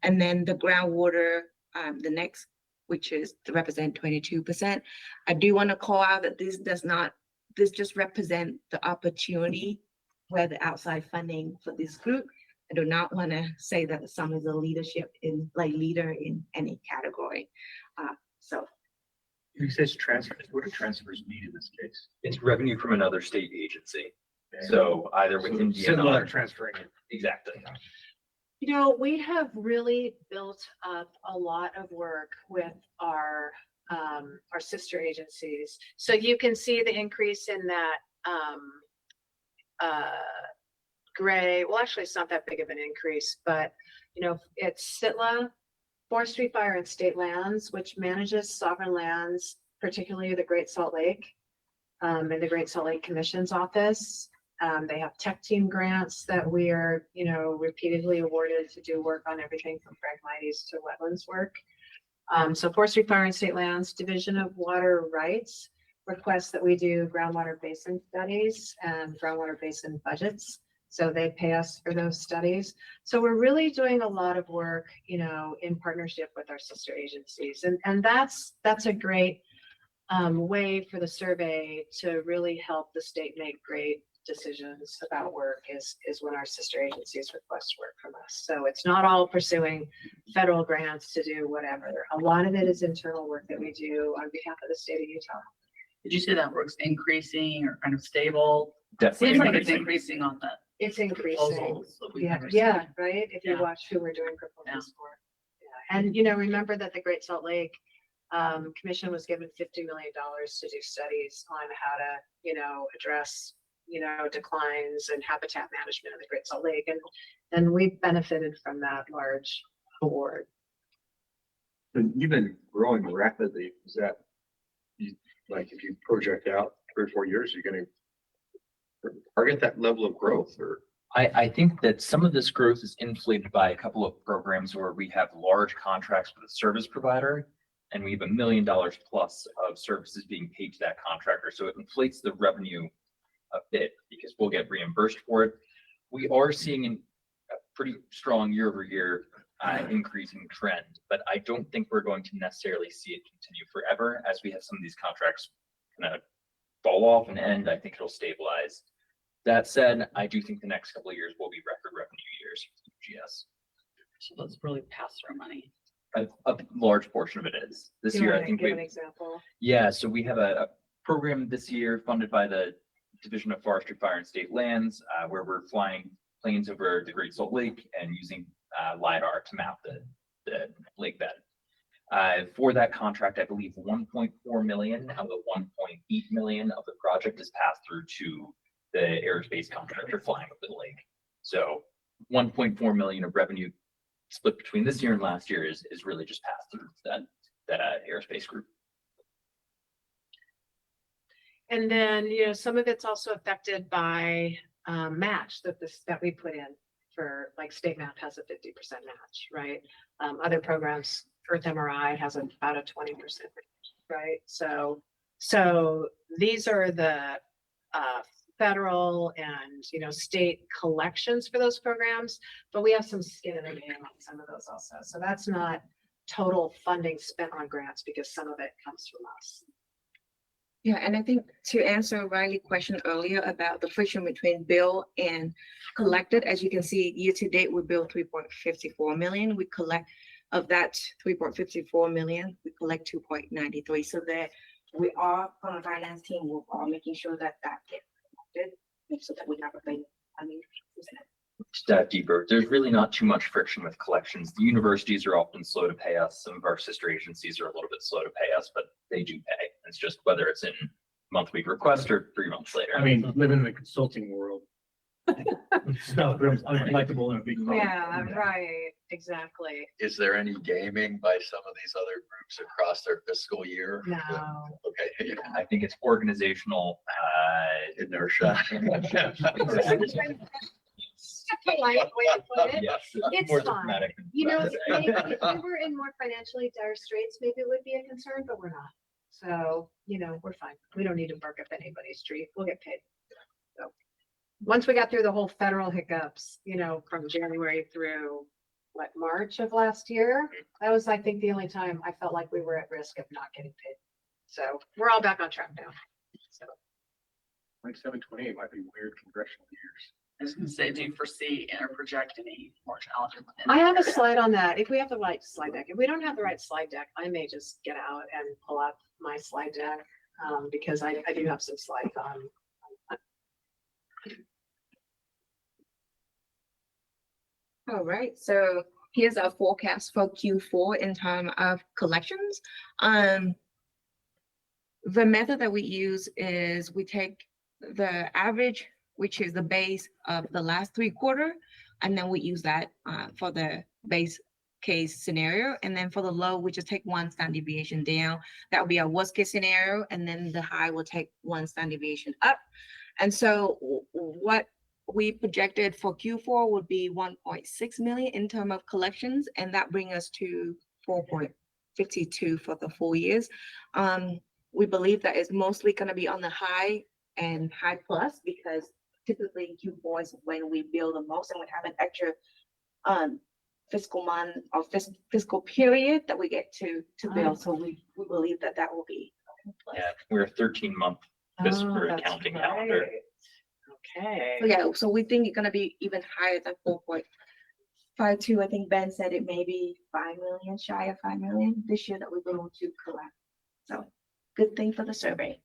And then the groundwater, the next, which is to represent 22%. I do want to call out that this just represent the opportunity where the outside funding for this group. I do not want to say that the sum is a leader in any category. So. He says transfers. What do transfers mean in this case? It's revenue from another state agency. So either within Similar DNR. transferring it. Exactly. We have really built up a lot of work with our sister agencies. So you can see the increase in that gray. Well, actually, it's not that big of an increase, but it's SITLA, Forestry, Fire, and State Lands, which manages sovereign lands, particularly the Great Salt Lake, and the Great Salt Lake Commission's office. They have tech team grants that we are, repeatedly awarded to do work on everything from phragmites to wetlands work. So Forestry, Fire, and State Lands, Division of Water Rights requests that we do groundwater basin studies and groundwater basin budgets. So they pay us for those studies. So we're really doing a lot of work, in partnership with our sister agencies. And that's a great way for the survey to really help the state make great decisions about work is when our sister agencies request work from us. So it's not all pursuing federal grants to do whatever. A lot of it is internal work that we do on behalf of the state of Utah. Did you say that work's increasing or kind of stable? Definitely. Seems like it's increasing on that. It's increasing. Proposals that we've Yeah, ever seen. yeah, right? If you Yeah. watch who we're doing proposals for. Yeah. And, remember that the Great Salt Lake Commission was given $50 million to do studies on how to, address, declines and habitat management in the Great Salt Lake. And we've benefited from that large award. And you've been growing rapidly. Is that, if you project out 3 or 4 years, you're going to target that level of growth, or? I think that some of this growth is inflated by a couple of programs where we have large contracts with a service provider, and we have $1 million plus of services being paid to that contractor. So it inflates the revenue a bit because we'll get reimbursed for it. We are seeing a pretty strong year-over-year increasing trend, but I don't think we're going to necessarily see it continue forever as we have some of these contracts kind of fall off and end. I think it'll stabilize. That said, I do think the next couple of years will be record revenue years for UGS. So that's really pass through money. A large portion of it is. This Do you year, I wanna think give an we, example? yeah, so we have a program this year funded by the Division of Forestry, Fire, and State Lands, where we're flying planes over the Great Salt Lake and using LiDAR to map the lake bed. For that contract, I believe 1.4 million of the 1.8 million of the project is passed through to the aerospace contractor flying over the lake. So 1.4 million of revenue split between this year and last year is really just passed through that aerospace group. And then, some of it's also affected by match that we put in for, like, state map has a 50% match, right? Other programs, Earth MRI has about a 20%, right? So these are the federal and, state collections for those programs, but we have some skin in the game on some of those also. So that's not total funding spent on grants because some of it comes from us. Yeah, and I think to answer Riley's question earlier about the friction between bill and collected, as you can see, year to date, we bill 3.54 million. We collect of that 3.54 million, we collect 2.93. So that we are from the finance team, we're all making sure that gets collected so that we have a big, To dive deeper, there's really not too much friction with collections. The universities are often slow to pay us. Some of our sister agencies are a little bit slow to pay us, but they do pay. It's just whether it's in monthly request or 3 months later. I mean, living in the consulting world. It's not uncollectible in a big problem. Yeah, right, exactly. Is there any gaming by some of these other groups across their fiscal year? No. Okay. I think it's organizational Inertia. Polite way to put it. Yes, It's more fine. diplomatic. Maybe if we were in more financially dire straits, maybe it would be a concern, but we're not. So, we're fine. We don't need to bark up anybody's tree. We'll get paid. So, once we got through the whole federal hiccups, from January through March of last year, that was, I think, the only time I felt like we were at risk of not getting paid. So we're all back on track now. So 27, 28 might be weird congressional years. I was gonna say, do you foresee or project any more challenges? I have a slide on that. If we have the right slide deck, if we don't have the right slide deck, I may just get out and pull up my slide deck, because I do have some slides on. all right, so here's our forecast for Q4 in terms of collections. The method that we use is we take the average, which is the base of the last 3 quarters, and then we use that for the base case scenario. And then for the low, we just take 1 standard deviation down. That will be our worst case scenario. And then the high will take 1 standard deviation up. And so what we projected for Q4 would be 1.6 million in terms of collections, and that brings us to 4.52 for the full years. We believe that is mostly going to be on the high and high plus, because typically Q4 is when we bill the most, and we have an extra fiscal month or fiscal period that we get to bill. So we believe that will be. Yeah, we're a 13-month fiscal that's accounting right. calendar. Okay. So yeah, so we think it's gonna be even higher than 4.52. I think Ben said it may be 5 million, shy of 5 million this year that we're going to collect. So good thing for the survey.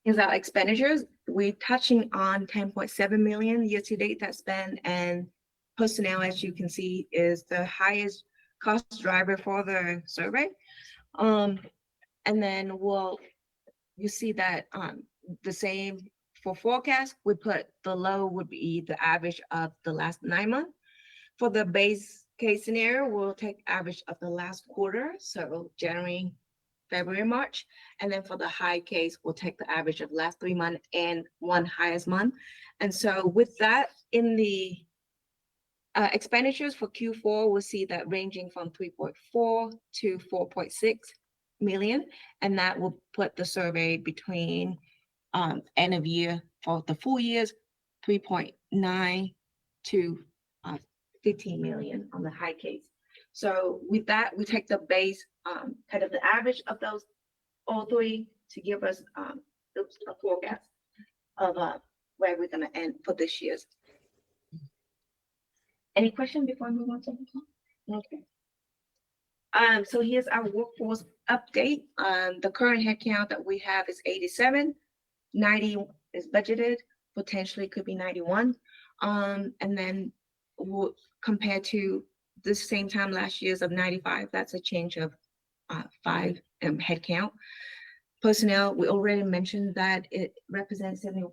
Here's our expenditures. We're touching on 10.7 million year to date that's spent, and personnel, as you can see, is the highest cost driver for the survey. And then you see that the same for forecast, we put the low would be the average of the last 9 months. For the base case scenario, we'll take average of the last quarter, so January, February, March. And then for the high case, we'll take the average of last 3 months and 1 highest month. And so with that, in the expenditures for Q4, we'll see that ranging from 3.4 to 4.6 million. And that will put the survey between end of year for the full years, 3.9 to 15 million on the high case. So with that, we take the base, kind of the average of those all 3 to give us a forecast of where we're gonna end for this year's. Any question before I move on to the plan? Okay. So here's our workforce update. The current headcount that we have is 87, 90 is budgeted, potentially could be 91. And then we'll compare to this same time last year's of 95. That's a change of 5 headcount. Personnel, we already mentioned that it represents 76%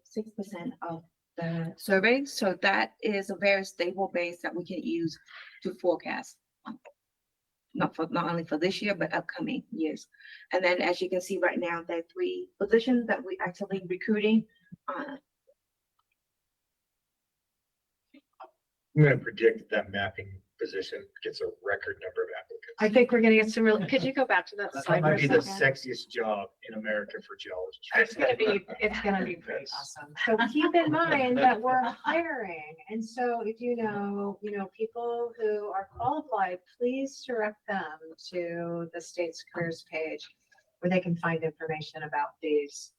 of the survey. So that is a very stable base that we can use to forecast. Not only for this year, but upcoming years. And then as you can see right now, there are 3 positions that we're actively recruiting. I'm gonna predict that mapping position gets a record number of applicants. I think we're gonna get some really, could you go back to that That slide? might for be a the second? sexiest job in America for geologists. It's gonna be pretty awesome. So keep in mind that we're hiring. And so if you know, people who are qualified, please direct them to the state's careers page where they can find information about these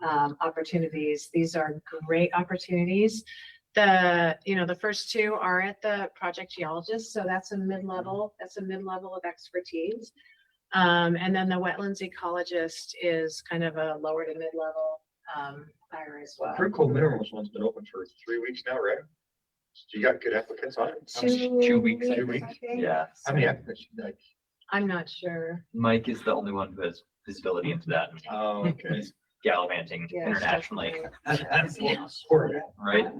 opportunities. These are great opportunities. The first 2 are at the project geologist. So that's a mid-level of expertise. And then the wetlands ecologist is kind of a lower to mid-level hire as well. Critical minerals one's been open for 3 weeks now, right? So you got good applicants on it? 2 weeks. 2 weeks? I think. Yeah. How many applicants? Like, I'm not sure. Mike is the only one who has visibility into that. oh, okay. He's gallivanting Yeah, internationally, definitely. right?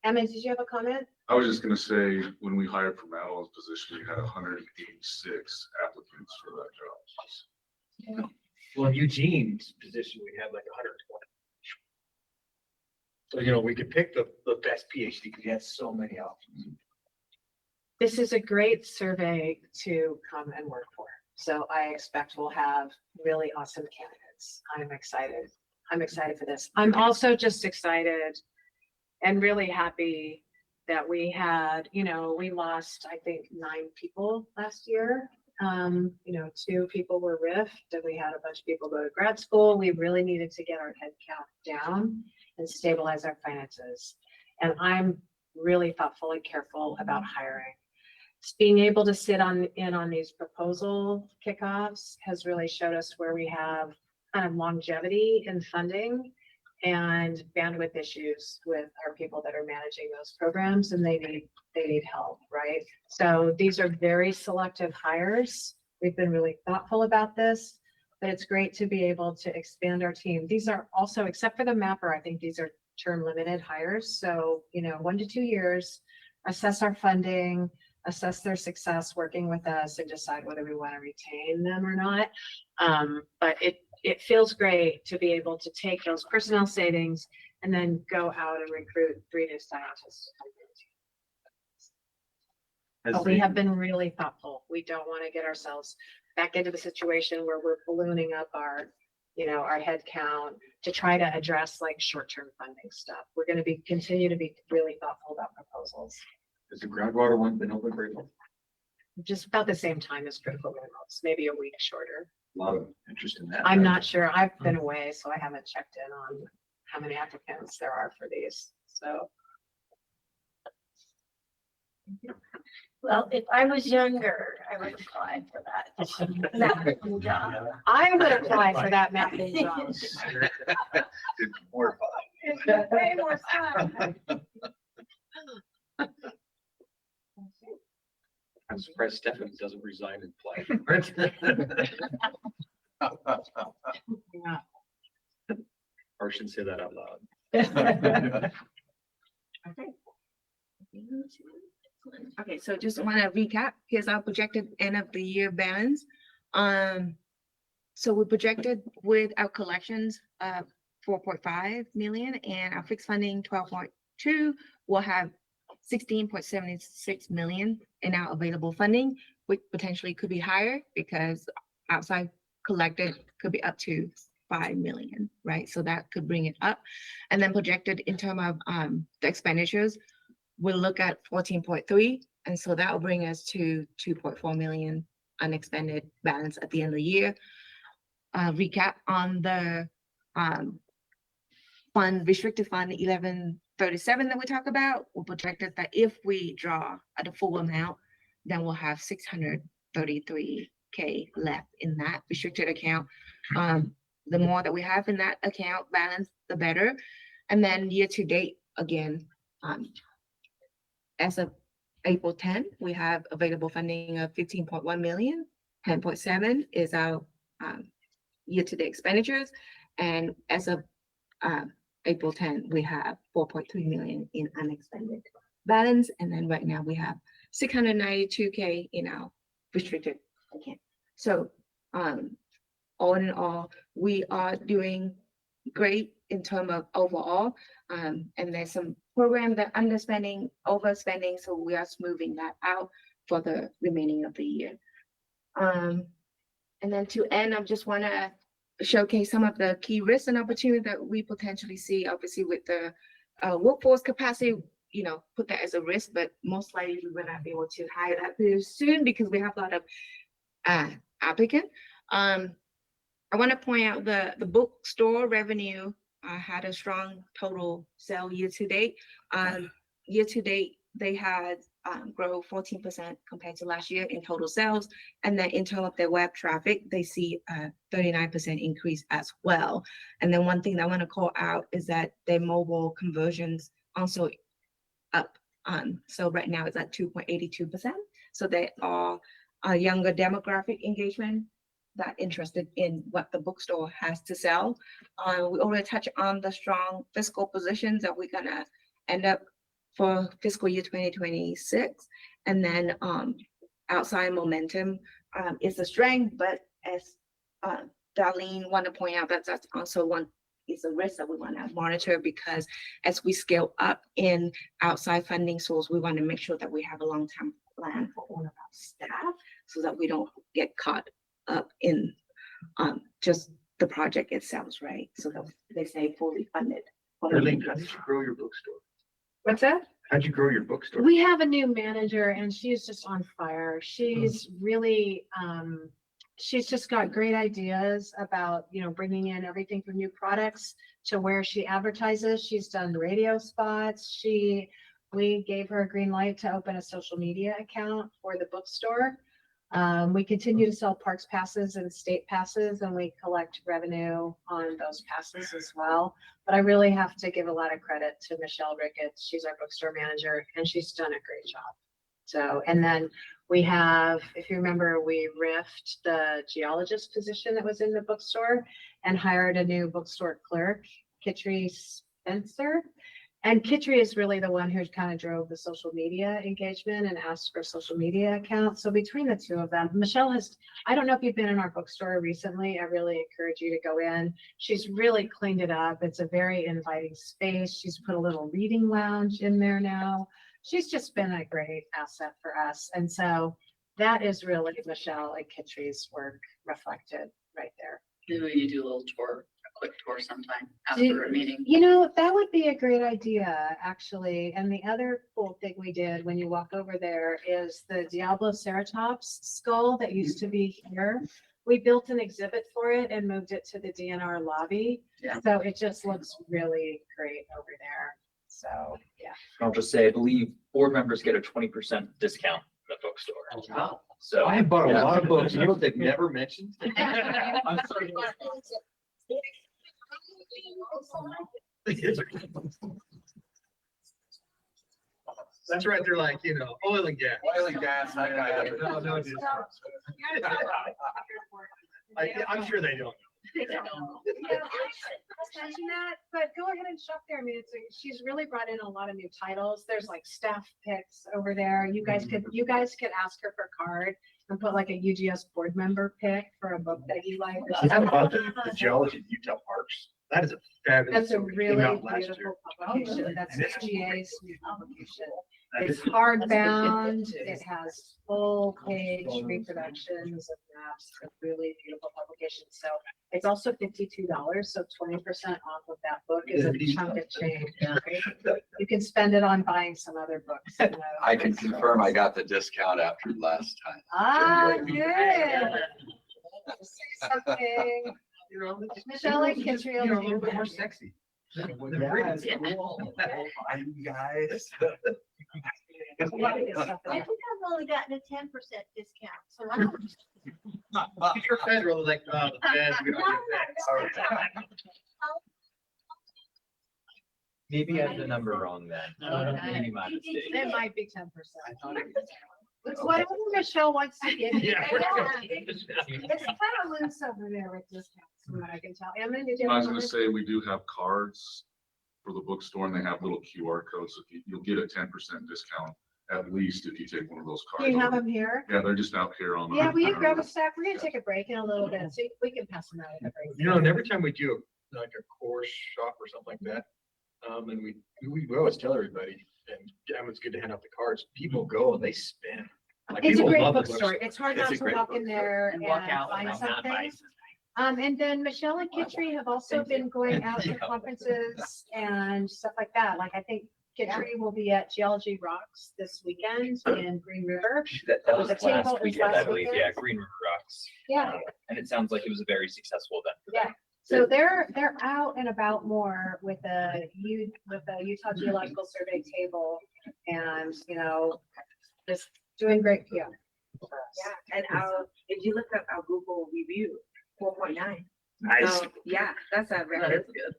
Emma, did you have a comment? I was just gonna say, when we hired for Madeline's position, we had 186 applicants for that job. Well, Eugene's position, we had like 120. So, we could pick the best PhD because he had so many options. This is a great survey to come and work for. So I expect we'll have really awesome candidates. I'm excited. I'm excited for this. I'm also just excited and really happy that we had, we lost, I think, 9 people last year. 2 people were riffed and we had a bunch of people go to grad school. We really needed to get our head count down and stabilize our finances. And I'm really thoughtful and careful about hiring. Being able to sit in on these proposal kickoffs has really showed us where we have kind of longevity in funding and bandwidth issues with our people that are managing those programs, and they need help, right? So these are very selective hires. We've been really thoughtful about this, but it's great to be able to expand our team. These are also, except for the mapper, I think these are term limited hires. So, 1 to 2 years, assess our funding, assess their success working with us and decide whether we want to retain them or not. But it feels great to be able to take those personnel savings and then go out and recruit 3 new scientists. But we have been really thoughtful. We don't want to get ourselves back into the situation where we're ballooning up our head count to try to address like short-term funding stuff. We're going to continue to be really thoughtful about proposals. Has the groundwater one been open very long? Just about the same time as critical minerals, maybe a week shorter. A lot of interest in that. I'm not sure. I've been away, so I haven't checked in on how many applicants there are for these. So Well, if I was younger, I would apply for that. That job. I would apply for that mapping job. It's more fun. It's way more fun. I'm surprised Stephanie doesn't resign and apply. Yeah. Or shouldn't say that out loud. Okay, so just want to recap. Here's our projected end of the year balance. So we projected with our collections of 4.5 million and our fixed funding 12.2. We'll have 16.76 million in our available funding, which potentially could be higher because outside collected could be up to 5 million, right? So that could bring it up. And then projected in terms of the expenditures, we'll look at 14.3. And so that will bring us to 2.4 million unexpended balance at the end of the year. Recap on the restricted fund 1137 that we talked about. We projected that if we draw at the full amount, then we'll have 633K left in that restricted account. The more that we have in that account balance, the better. And then year to date, again, as of April 10, we have available funding of 15.1 million. 10.7 is our year-to-date expenditures. And as of April 10, we have 4.3 million in unexpended balance. And then right now we have 692K in our restricted account. So all in all, we are doing great in terms of overall. And there's some program that underspending, overspending, so we are smoothing that out for the remaining of the year. And then to end, I just want to showcase some of the key risks and opportunities that we potentially see, obviously with the workforce capacity, you know, put that as a risk, but most likely we will not be able to hire that very soon because we have a lot of applicants. I want to point out the bookstore revenue had a strong total sale year to date. Year to date, they had grow 14% compared to last year in total sales. And then in terms of their web traffic, they see a 39% increase as well. And then one thing that I want to call out is that their mobile conversions also up. So right now it's at 2.82%. So they are a younger demographic engagement that interested in what the bookstore has to sell. We already touched on the strong fiscal positions that we're gonna end up for fiscal year 2026. And then outside momentum is a strength, but as Darlene want to point out, that's also one is a risk that we want to monitor, because as we scale up in outside funding source, we want to make sure that we have a long-term plan for all of our staff so that we don't get caught up in just the project itself, right? So that they stay fully funded. Darlene, how did you grow your bookstore? What's that? How'd you grow your bookstore? We have a new manager and she's just on fire. She's really, she's just got great ideas about, you know, bringing in everything from new products to where she advertises. She's done radio spots. We gave her a green light to open a social media account for the bookstore. We continue to sell parks passes and state passes, and we collect revenue on those passes as well. But I really have to give a lot of credit to Michelle Ricketts. She's our bookstore manager, and she's done a great job. So, and then we have, if you remember, we riffed the geologist position that was in the bookstore and hired a new bookstore clerk, Kitri Spencer. And Kitri is really the one who kind of drove the social media engagement and asked for a social media account. So between the two of them, Michelle has, I don't know if you've been in our bookstore recently. I really encourage you to go in. She's really cleaned it up. It's a very inviting space. She's put a little reading lounge in there now. She's just been a great asset for us. And so that is really Michelle and Kitri's work reflected right there. Maybe you do a little tour, a quick tour sometime after a meeting. You know, that would be a great idea, actually. And the other cool thing we did when you walk over there is the Diablo Ceratops skull that used to be here. We built an exhibit for it and moved it to the DNR lobby. Yeah. So it just looks really great over there. So, yeah. I'll just say, I believe board members get a 20% discount in the bookstore. Wow. So I have bought a yeah. lot of books, you know what they've never mentioned? I'm sorry. That's right, they're like, you know, oil and gas. Oil and gas, that guy. No, it is. I'm sure they don't. Mention that, but go ahead and shop there. I mean, she's really brought in a lot of new titles. There's like staff picks over there. You guys could ask her for a card and put like a UGS board member pick for a book that you like. How about the geology in Utah parks? That is a fabulous. That's a book. It came really out last year. beautiful publication. That's And it's- UGA's new publication. That It's is- hardbound. It has full page reproductions of maps, a really beautiful publication. So it's also $52. So 20% off of that book is a chunk of change. Right? You can spend it on buying some other books. You know. I can confirm I got the discount after last time. Ah, good. Yeah. Say something. You know, Michelle and Kitri you know, a will little do bit more that. sexy. Yeah. Cool. Hi, you guys. I think I've only gotten a 10% discount, so I don't. If you're federal, like, the feds, we don't get that. Maybe I have the number wrong then. Okay. Maybe my mistake. It might be 10%. I thought it was. It's whatever Michelle wants to give you. Yeah. It's kind of loose over there with discounts, from what I can tell. Emmett, did you I have was gonna comment? say, we do have cards for the bookstore and they have little QR codes. So you'll get a 10% discount at least if you take one of those cards. Do you have over. them here? Yeah, they're just out here on. Yeah, will you our- grab a stack? We're gonna take a break in a little bit, so we can pass them out at the break. You know, and every time we do like a course shop or something like that, and we always tell everybody, and yeah, it's good to hand out the cards. People go and they spend. Like, It's a people great love the bookstore. It's hard It's not a to great walk in bookstore. there And and walk out find and not buy something. And then Michelle and Kitri have also been going out to conferences and stuff like that. Like I think Kitri will be at Geology Rocks this weekend in Green River. That was The table last is weekend, I last believe. weekend? Yeah, Green River Rocks. Yeah. And it sounds like it was a very successful event for them. Yeah. So they're out and about more with the Utah Geological Survey table and, you know, just doing great PR. for us. Yeah, and if you look up our Google review, 4.9. Nice. Yeah, that's a That record, is good.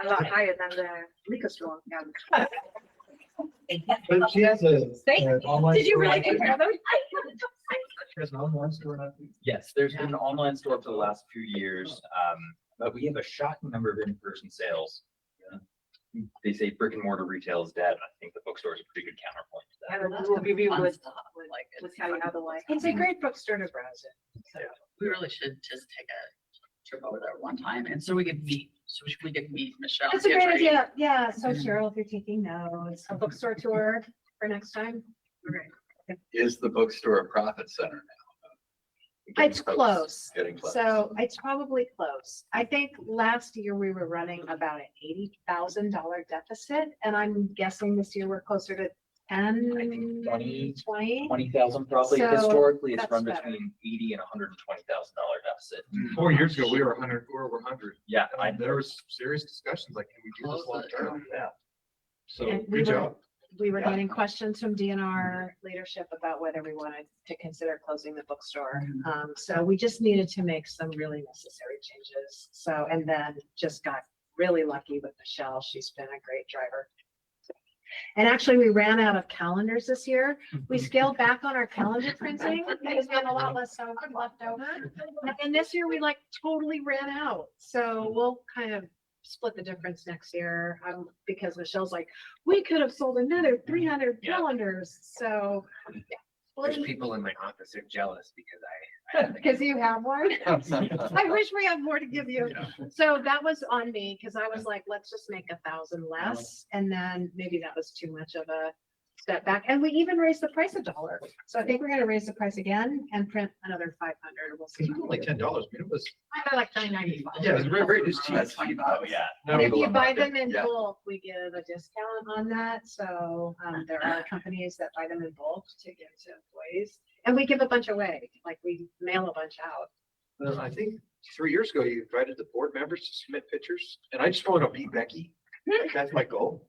a lot higher than the liquor store. Yeah. But she has a. Thank- online Did you store, really I take think. care of them? She has an online store, I think. Yes, there's been an online store for the last few years, but we have a shocking number of in-person sales. They say brick and mortar retail is dead. I think the bookstore is a pretty good counterpoint to that. And the Google review Fun would stuff. We like it. tell you otherwise. It's a great bookstore to browse in. So we really should just take a trip over there one time, and so we could meet, Michelle. That's a great Gidry. idea. Yeah. So Cheryl, if you're taking notes, a bookstore tour for next time. Is the bookstore a profit center now? Getting It's close. Getting close. So it's probably close. I think last year we were running about an $80,000 deficit, and I'm guessing this year we're closer to 10, I think 20. 20. 20,000 probably. So Historically, it's that's run better. between 80 and $120,000 deficit. 4 years ago, we were 100, we were over 100. Yeah, And there was serious discussions like, can we do this long term? Yeah. So And we good were- job. We were getting questions from DNR leadership about whether we wanted to consider closing the bookstore. So we just needed to make some really necessary changes. So, and then just got really lucky with Michelle. She's been a great driver. And actually, we ran out of calendars this year. We scaled back on our calendar printing because we had a lot less stuff left over. And this year we like totally ran out. So we'll kind of split the difference next year, because Michelle's like, we could have sold another 300 Yeah. calendars. So, There's people in my office that are jealous because I have the because you have one. I wish we had more to give you. So that was on me, because I was like, let's just make 1,000 less. And then maybe that was too much of a step back. And we even raised the price $1. So I think we're gonna raise the price again and print another 500. We'll see. It's only $10. I mean, it was, I like $9.95. yeah, it was very, it's cheap. That's cheap. Oh, yeah. And if you buy them Market, in yeah. bulk, we give a discount on that. So there are companies that buy them in bulk to give to employees. And we give a bunch away, like we mail a bunch out. I think 3 years ago, you invited the board members to submit pictures, and I just want to beat Becky. Like, that's my goal.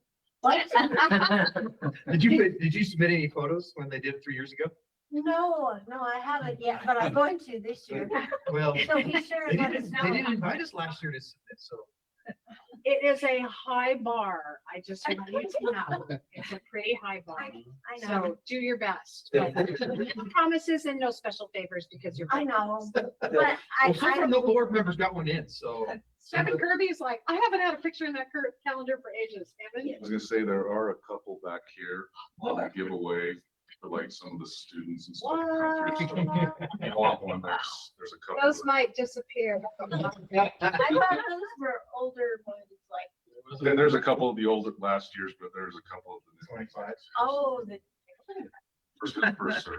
Did you submit any photos when they did it 3 years ago? No, I haven't yet, but I'm going to this year. Well, So be sure they and let us didn't, they didn't know. invite us last year to submit, so. It is a high bar. I just want you to know. It's a pretty high bar. I know, So do your best. But no promises and no special favors because you're. I know, but Well, so far, no board members got one in, so. Stephen Kirby's like, I haven't had a picture in that calendar for ages. Haven't I was gonna say, there are a couple back here that we give away for like some of the students and stuff. that come through. So if you want one, there's a couple. Those that- might disappear. I thought those were older ones, like, Then there's a couple of the older last years, but there's a couple of the 25. oh, the. first come, first serve.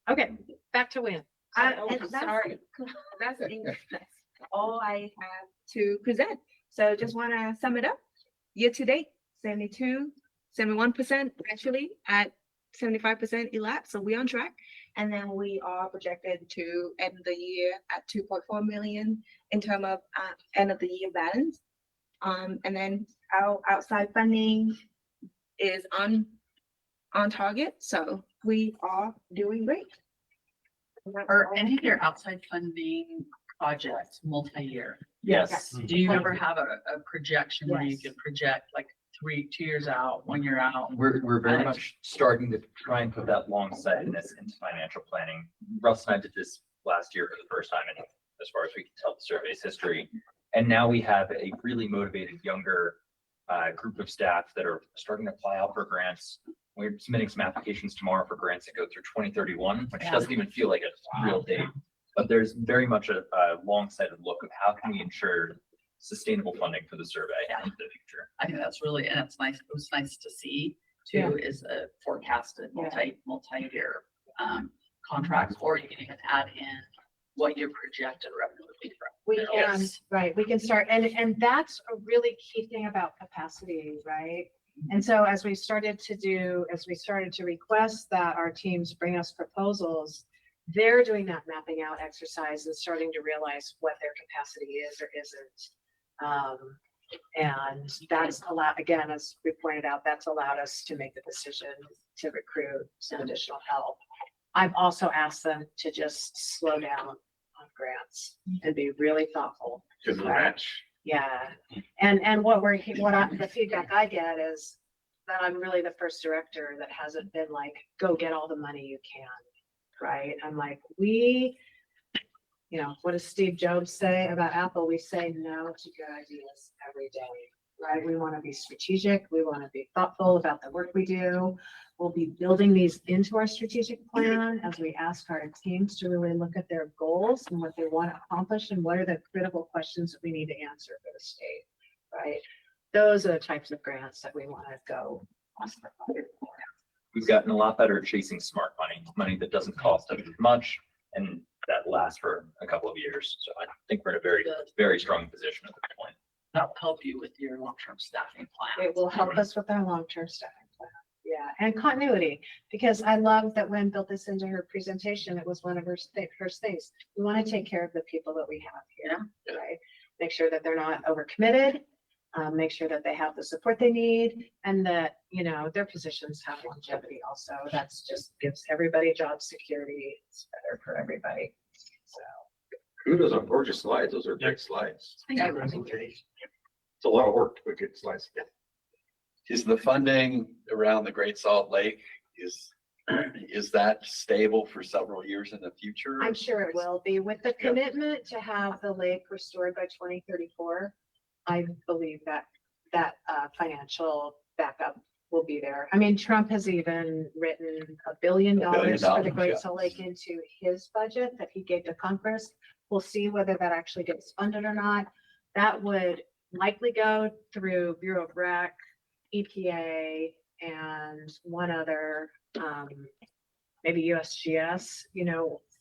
Okay, back to Win. And that's- Sorry. That's all I have to present. So just want to sum it up. Year to date, 71% actually at 75% elapsed. So we're on track. And then we are projected to end the year at 2.4 million in terms of end of the year balance. And then our outside funding is on target. So we are doing great. Are any of your outside funding project, multi-year. Yes. Do you ever have a projection where you Yes. can project like 2 years out, 1 year out? We're very much starting to try and put that long-sightedness into financial planning. Russ and I did this last year for the first time, and as far as we can tell the survey's history. And now we have a really motivated younger group of staff that are starting to apply out for grants. We're submitting some applications tomorrow for grants that go through 2031, which doesn't even feel like a real date. But there's very much a long-sighted look of how can we ensure sustainable funding for the survey in the future. I think that's really, and it's nice, it was nice to see too, is a forecasted multi-year contracts, or you can even add in what your projected revenue would be for. We can, right, we can start, and that's a really key thing about capacity, right? And so as we started to request that our teams bring us proposals, they're doing that mapping out exercise and starting to realize what their capacity is or isn't. And that's allowed, again, as we pointed out, that's allowed us to make the decision to recruit some additional help. I've also asked them to just slow down on grants and be really thoughtful. To the match. Yeah, and the feedback I get is that I'm really the first director that hasn't been like, go get all the money you can, right? I'm like, what does Steve Jobs say about Apple? We say no to good ideas every day, right? We want to be strategic. We want to be thoughtful about the work we do. We'll be building these into our strategic plan as we ask our teams to really look at their goals and what they want to accomplish and what are the critical questions that we need to answer for the state, right? Those are the types of grants that we want to go. We've gotten a lot better at chasing smart money that doesn't cost us as much and that lasts for a couple of years. So I think we're in a very, very strong position at this point. That will help you with your long-term staffing plan. It will help us with our long-term staffing plan. Yeah, and continuity, because I love that Lynn built this into her presentation. It was one of her first things. We want to take care of the people that we have here, right? Make sure that they're not overcommitted, make sure that they have the support they need, and that, their positions have longevity also. That's just gives everybody job security. It's better for everybody. So. Kudos on gorgeous slides. Those are great slides. It's a lot of work to put good slides together. Is the funding around the Great Salt Lake, is that stable for several years in the future? I'm sure it will be. With the commitment to have the lake restored by 2034, I believe that financial backup will be there. I mean, Trump has even written $1 billion for the Great Salt Lake into his budget that he gave to Congress. We'll see whether that actually gets funded or not. That would likely go through Bureau of Rec, EPA, and one other, maybe USGS,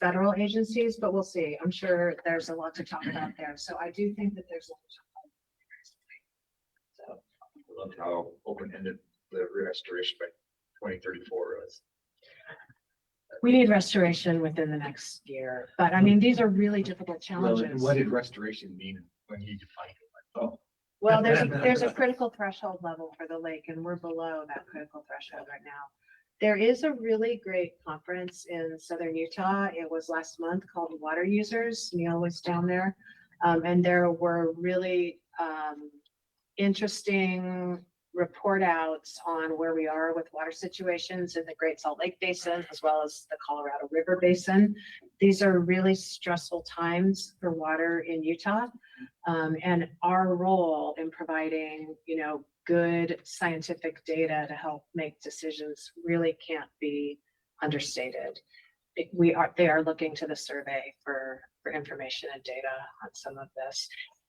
federal agencies, but we'll see. I'm sure there's a lot to talk about there. So I do think that there's a lot to talk about. So. I love how open-ended the restoration by 2034 was. We need restoration within the next year, but I mean, these are really difficult Well, challenges. and what did restoration mean when you defined it? Well, there's a critical threshold level for the lake, and we're below that critical threshold right now. There is a really great conference in Southern Utah. It was last month called Water Users. Neil was down there, and there were really interesting report outs on where we are with water situations in the Great Salt Lake Basin, as well as the Colorado River Basin. These are really stressful times for water in Utah. And our role in providing, good scientific data to help make decisions really can't be understated. They are looking to the survey for information and data on some of this.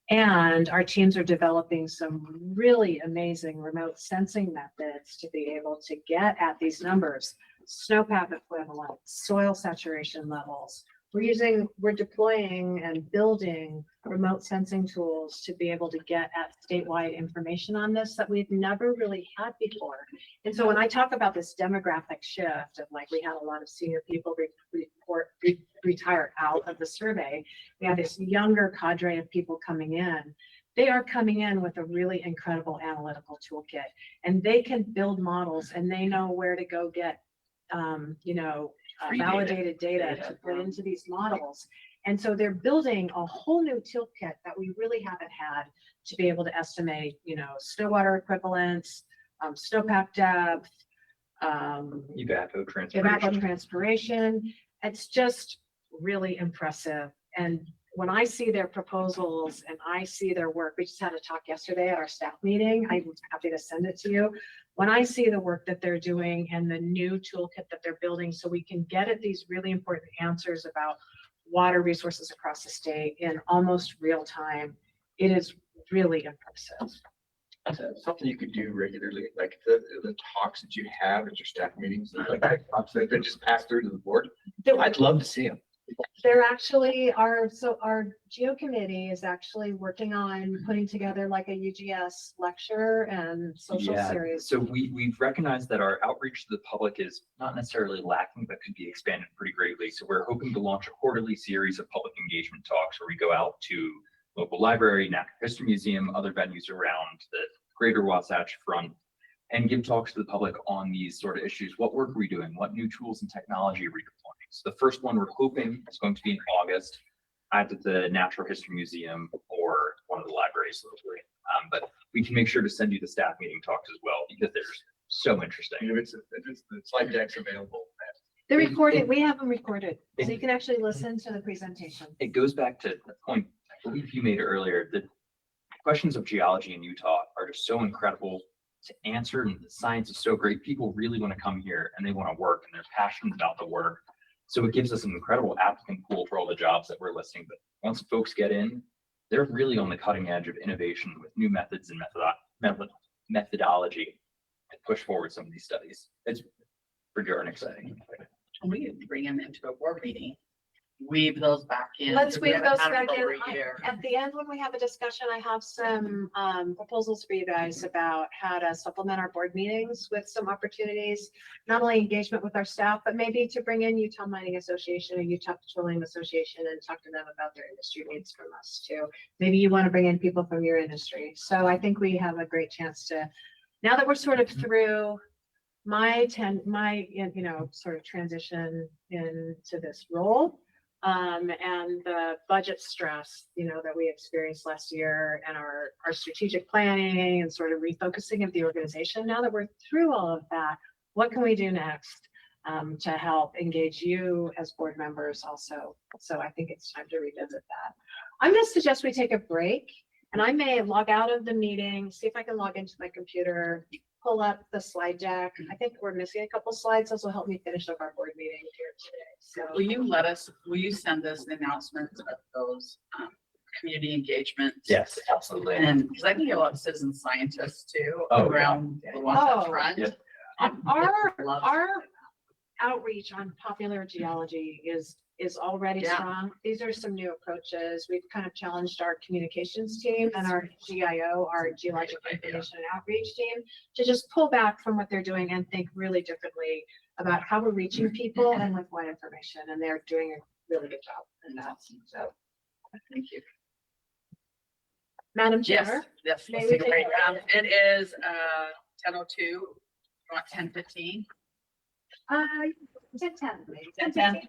And our teams are developing some really amazing remote sensing methods to be able to get at these numbers, snowpack equivalent, soil saturation levels. We're deploying and building remote sensing tools to be able to get at statewide information on this that we've never really had before. And so when I talk about this demographic shift of we had a lot of senior people retire out of the survey, we have this younger cadre of people coming in. They are coming in with a really incredible analytical toolkit, and they can build models, and they know where to go get, validated data to put into these models. And so they're building a whole new toolkit that we really haven't had to be able to estimate, you know, snow water equivalents, snowpack depth, evapotranspiration. It's just really impressive. And when I see their proposals and I see their work, we just had a talk yesterday at our staff meeting. I was happy to send it to you. When I see the work that they're doing and the new toolkit that they're building so we can get at these really important answers about water resources across the state in almost real time, it is really impressive. That's something you could do regularly, like the talks that you have at your staff meetings, like that talks that just pass through to the board. I'd love to see them. They're actually our geo committee is actually working on putting together like a UGS lecture and social series. So we've recognized that our outreach to the public is not necessarily lacking, but could be expanded pretty greatly. So we're hoping to launch a quarterly series of public engagement talks where we go out to local library, Natural History Museum, other venues around the greater Wasatch Front, and give talks to the public on these sort of issues. What work are we doing? What new tools and technology are we deploying? So the first one we're hoping is going to be in August, either at the Natural History Museum or one of the libraries locally. But we can make sure to send you the staff meeting talks as well because they're so interesting. If it's the slide deck's available. They're recorded. We have them recorded, so you can actually listen to the presentation. It goes back to the point I believe you made earlier. The questions of geology in Utah are just so incredible to answer, and the science is so great. People really want to come here and they want to work and they're passionate about the work. So it gives us an incredible applicant pool for all the jobs that we're listing. But once folks get in, they're really on the cutting edge of innovation with new methods and methodology to push forward some of these studies. It's pretty darn exciting. We could bring them into a board meeting, weave those back in. Let's We weave haven't those had them back in. for a year. At the end, when we have a discussion, I have some proposals for you guys about how to supplement our board meetings with some opportunities, not only engagement with our staff, but maybe to bring in Utah Mining Association or Utah Petroleum Association and talk to them about their industry needs from us too. Maybe you want to bring in people from your industry. So I think we have a great chance to, now that we're sort of through my sort of transition into this role, and the budget stress, that we experienced last year and our strategic planning and sort of refocusing of the organization. Now that we're through all of that, what can we do next to help engage you as board members also? So I think it's time to revisit that. I'm going to suggest we take a break, and I may log out of the meeting, see if I can log into my computer, pull up the slide deck. I think we're missing a couple slides. This will help me finish up our board meeting here today. So Will you send us an announcement of those community engagements? Yes, absolutely. And because I think you have a lot of citizen scientists too Oh, around the Wasatch Front. Yeah. Our outreach on popular geology is already strong. These are some new approaches. We've kind of challenged our communications team and our GIO, our Geologic Information and Outreach team, to just pull back from what they're doing and think really differently about how we're reaching people and with what information. And they're doing a really good job in that. So Thank you. Madam Yes, Chair. yes. May let's we take a break. take It is 10:02. You want 10:15? 10:10, please. 10:10.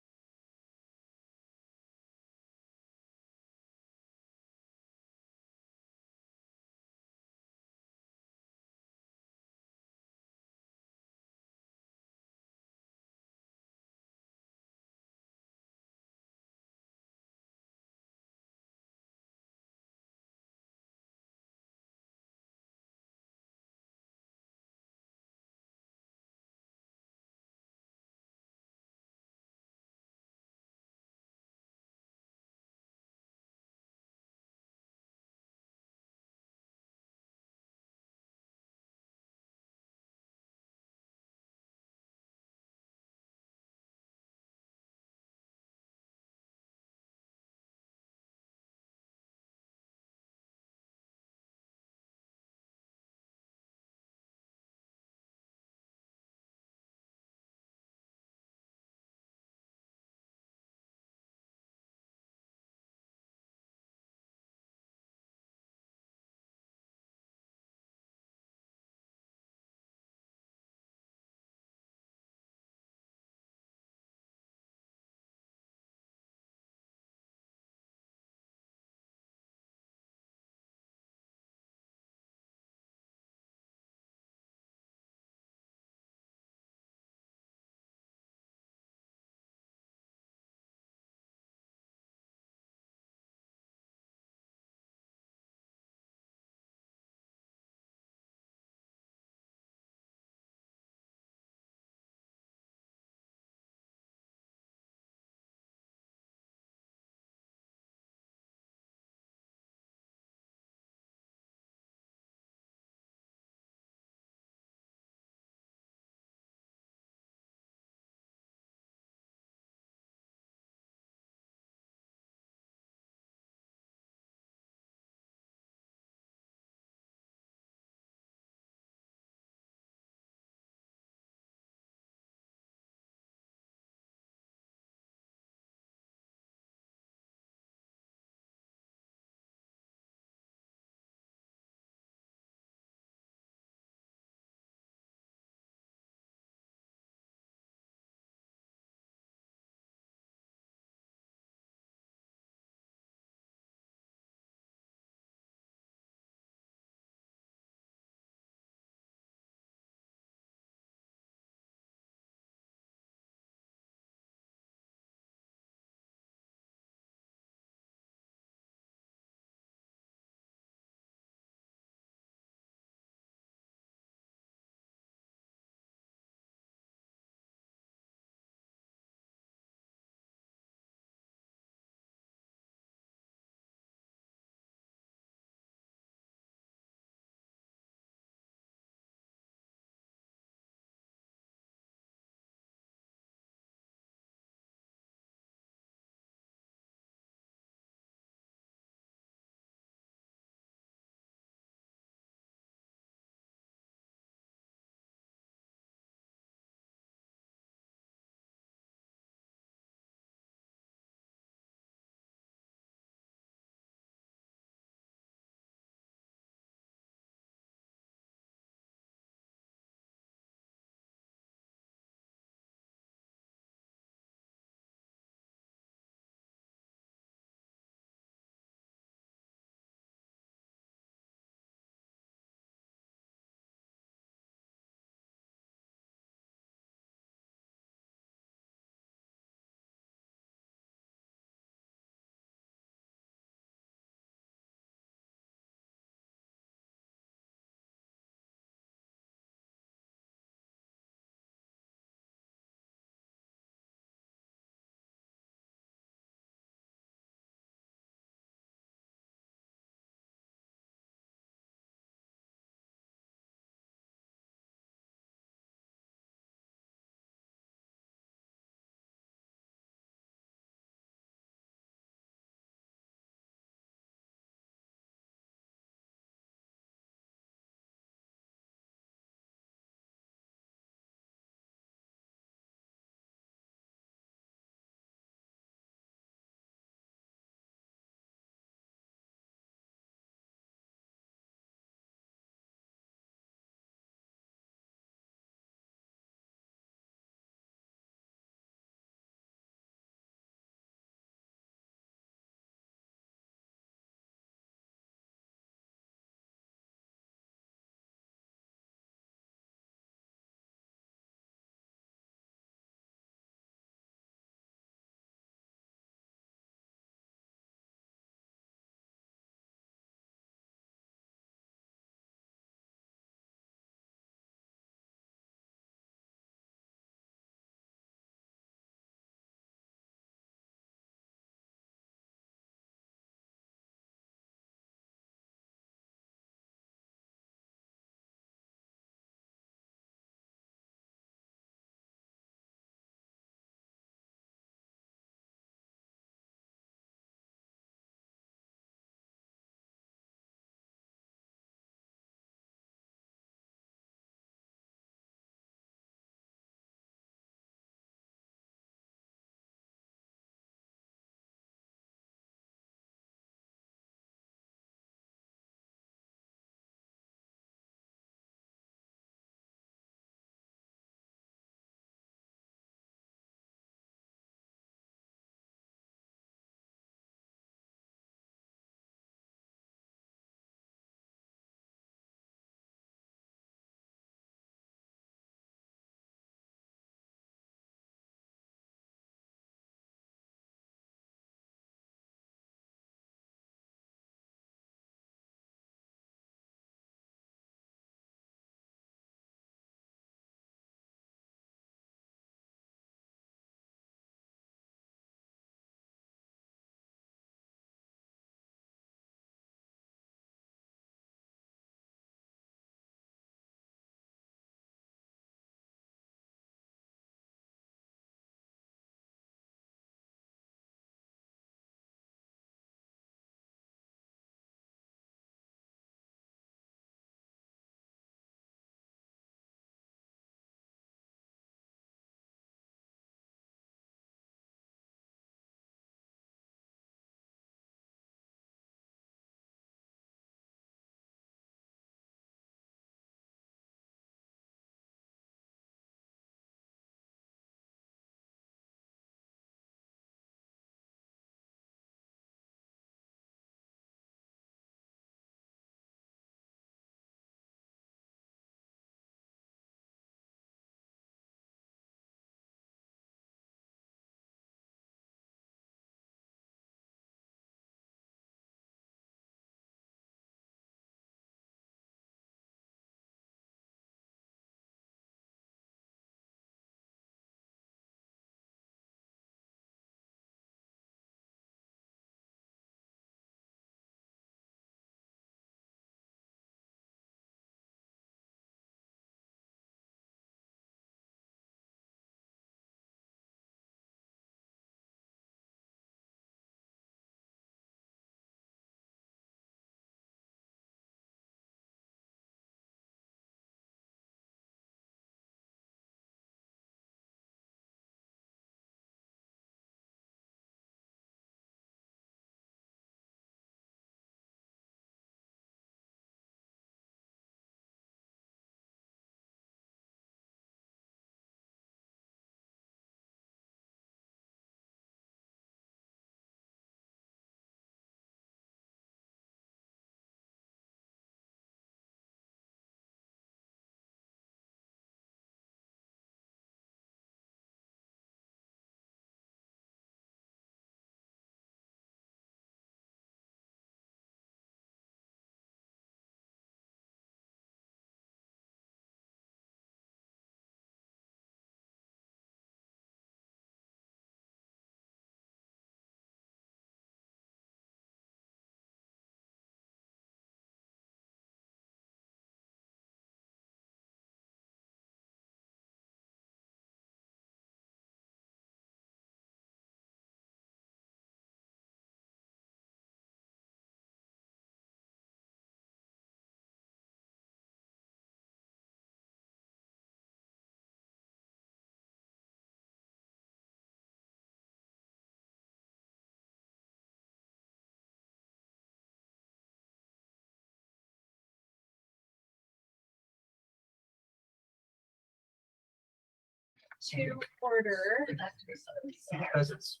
to order. Because it's,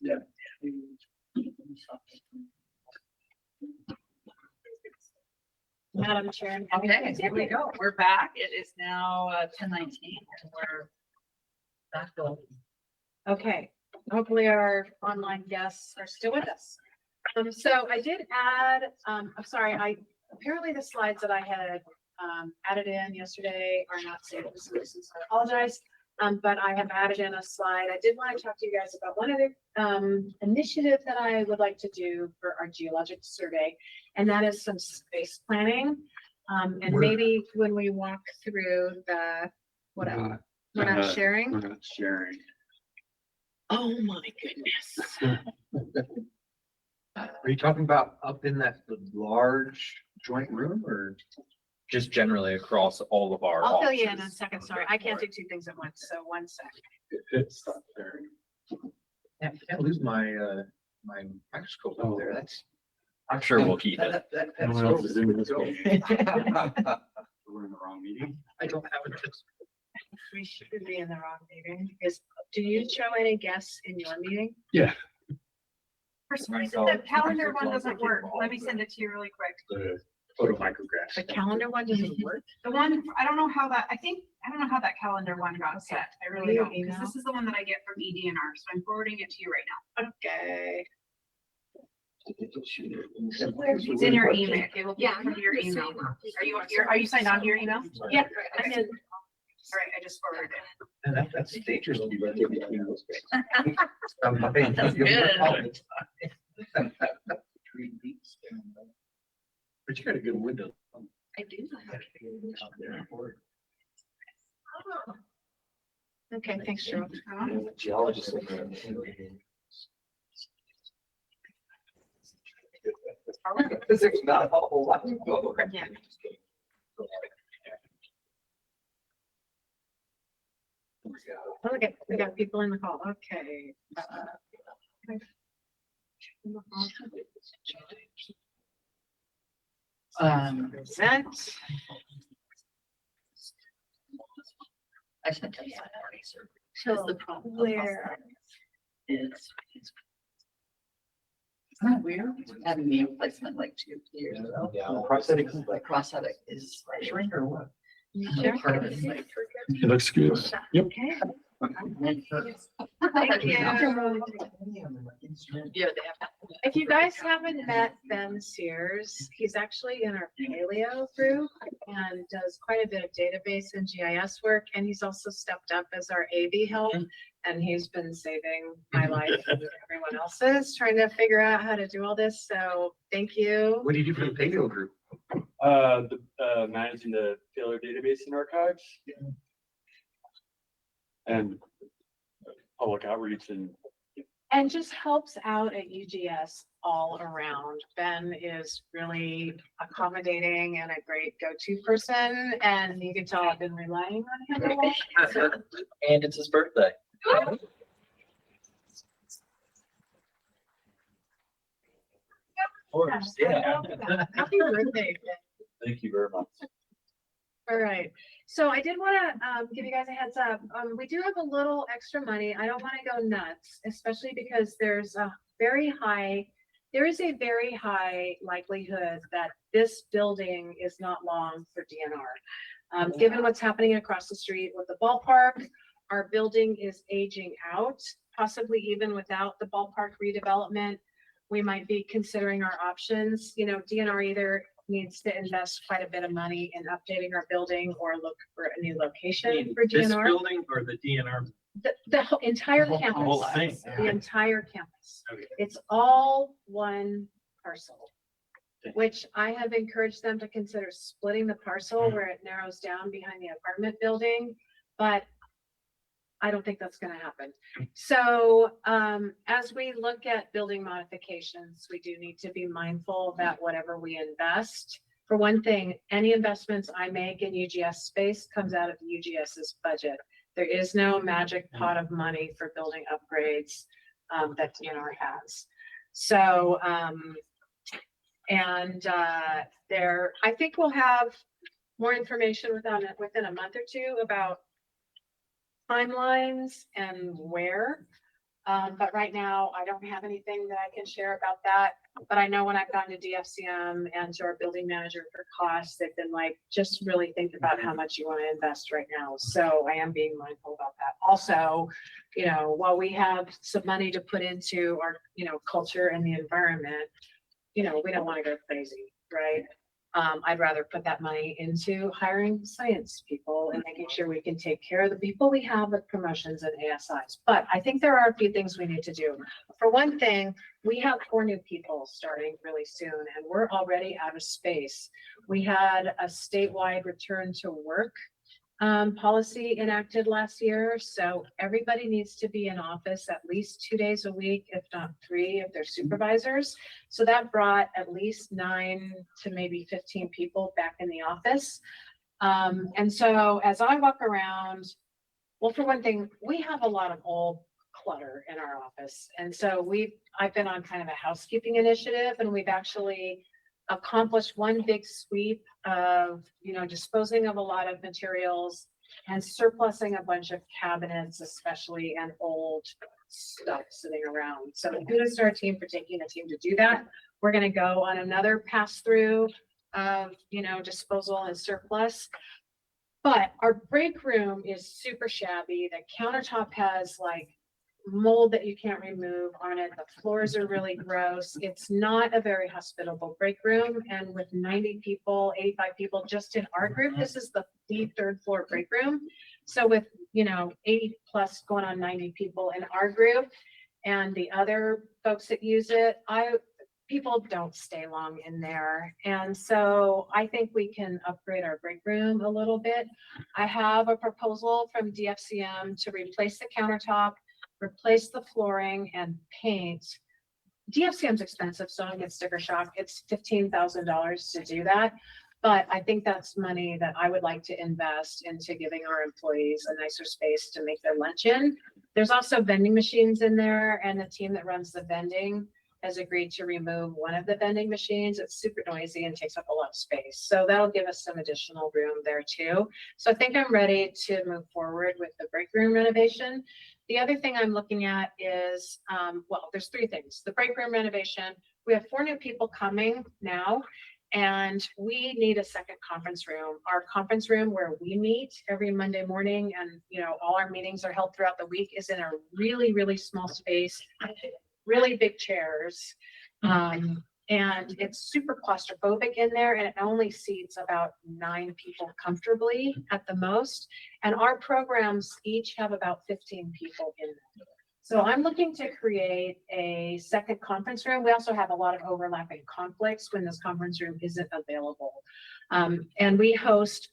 yeah. Madam Chair. Okay, here we go. We're back. It is now 10:19 and we're back on. Okay, hopefully our online guests are still with us. So I did add, I'm sorry, apparently the slides that I had added in yesterday are not saved, so I apologize. But I have added in a slide. I did want to talk to you guys about one other initiative that I would like to do for our geologic survey, and that is some space planning. And maybe when we walk through the, what, we're not sharing? We're not sharing. Oh my goodness. Are you talking about up in that large joint room or? Just generally across all of our I'll fill you in offices. a second. Sorry, I can't do two things at once. So one sec. It's not there. Yeah, I can't lose my, my microscope up there. That's. I'm sure we'll keep it. Anyone else is in this We're in the wrong meeting. I don't have it. We should be in the wrong meeting. Do you show any guests in your meeting? Yeah. For some reason, the calendar one doesn't work. Let me send it to you really quick. The photo micrographs. The calendar one doesn't work? The one, I don't know how that, I don't know how that calendar one got set. I really Your don't, because email? this is the one that I get from EDNR, so I'm forwarding it to you right Okay. now. It's in your email. It will be in your email. Are you signed on to your email? Yeah. Okay. All right, I just forwarded it. And that's dangerous to be right there between those guys. That's good. But you got a good window. I do. Out there. Okay, thanks, Cheryl. Geologist. Because there's not a whole lot to go over. Yeah. Okay, we got people in the call. Okay. Consent. I sent you that already, sir. So the problem. where? It's not weird having knee replacement like 2 years ago. Yeah, prosthetic. Like prosthetic is shrink or what? Sure. Part of it is like- It looks good. Yep. Okay. Thank you. Yeah, they have. If you guys haven't met Ben Sears, he's actually in our paleo group and does quite a bit of database and GIS work. And he's also stepped up as our AV help. And he's been saving my life and everyone else's, trying to figure out how to do all this. So thank you. What do you do for the paleo group? Managing the failure database and archives. And public outreach And just helps out at UGS all around. Ben is really accommodating and a great go-to person, and you can tell I've been relying on him a lot. So, And it's his birthday. of course, yeah. Happy birthday, Ben. Thank you very much. All right, so I did want to give you guys a heads up. We do have a little extra money. I don't want to go nuts, especially because there is a very high likelihood that this building is not long for DNR. Given what's happening across the street with the ballpark, our building is aging out, possibly even without the ballpark redevelopment. We might be considering our options. You know, DNR either needs to invest quite a bit of money in updating our building or look for a new location for This DNR. building or the DNR? The whole entire whole campus, thing. the entire campus. Okay. It's all one parcel, which I have encouraged them to consider splitting the parcel where it narrows down behind the apartment building, but I don't think that's gonna happen. So as we look at building modifications, we do need to be mindful that whatever we invest, for one thing, any investments I make in UGS space comes out of the UGS's budget. There is no magic pot of money for building upgrades that DNR has. So, I think we'll have more information within a month or two about timelines and where. But right now, I don't have anything that I can share about that. But I know when I've gone to DFCM and to our building manager for costs, they've been like, just really think about how much you want to invest right now. So I am being mindful about that. Also, you know, while we have some money to put into our, you know, culture and the environment, you know, we don't want to go crazy, right? I'd rather put that money into hiring science people and making sure we can take care of the people we have with promotions and ASIs. But I think there are a few things we need to do. For one thing, we have 4 new people starting really soon, and we're already out of space. We had a statewide return to work policy enacted last year. So everybody needs to be in office at least 2 days a week, if not 3, if they're supervisors. So that brought at least 9 to maybe 15 people back in the office. And so as I walk around, well, for one thing, we have a lot of old clutter in our office. And so I've been on kind of a housekeeping initiative, and we've actually accomplished one big sweep of, you know, disposing of a lot of materials and surplusing a bunch of cabinets, especially, and old stuff sitting around. So kudos to our team for taking the team to do that. We're going to go on another pass through of, you know, disposal and surplus. But our break room is super shabby. The countertop has like mold that you can't remove on it. The floors are really gross. It's not a very hospitable break room. And with 90 people, 85 people just in our group, this is the 3rd floor break room. So with, you know, 80 plus going on 90 people in our group and the other folks that use it, people don't stay long in there. And so I think we can upgrade our break room a little bit. I have a proposal from DFCM to replace the countertop, replace the flooring, and paint. DFCM's expensive, so I don't get sticker shock. It's $15,000 to do that. But I think that's money that I would like to invest into giving our employees a nicer space to make their lunch in. There's also vending machines in there, and the team that runs the vending has agreed to remove one of the vending machines. It's super noisy and takes up a lot of space. So that'll give us some additional room there too. So I think I'm ready to move forward with the break room renovation. The other thing I'm looking at is, well, there's 3 things. The break room renovation, we have 4 new people coming now, and we need a second conference room. Our conference room where we meet every Monday morning and, you know, all our meetings are held throughout the week is in a really, really small space, really big chairs. And it's super claustrophobic in there, and it only seats about 9 people comfortably at the most. And our programs each have about 15 people in them. So I'm looking to create a second conference room. We also have a lot of overlapping conflicts when this conference room isn't available. And we host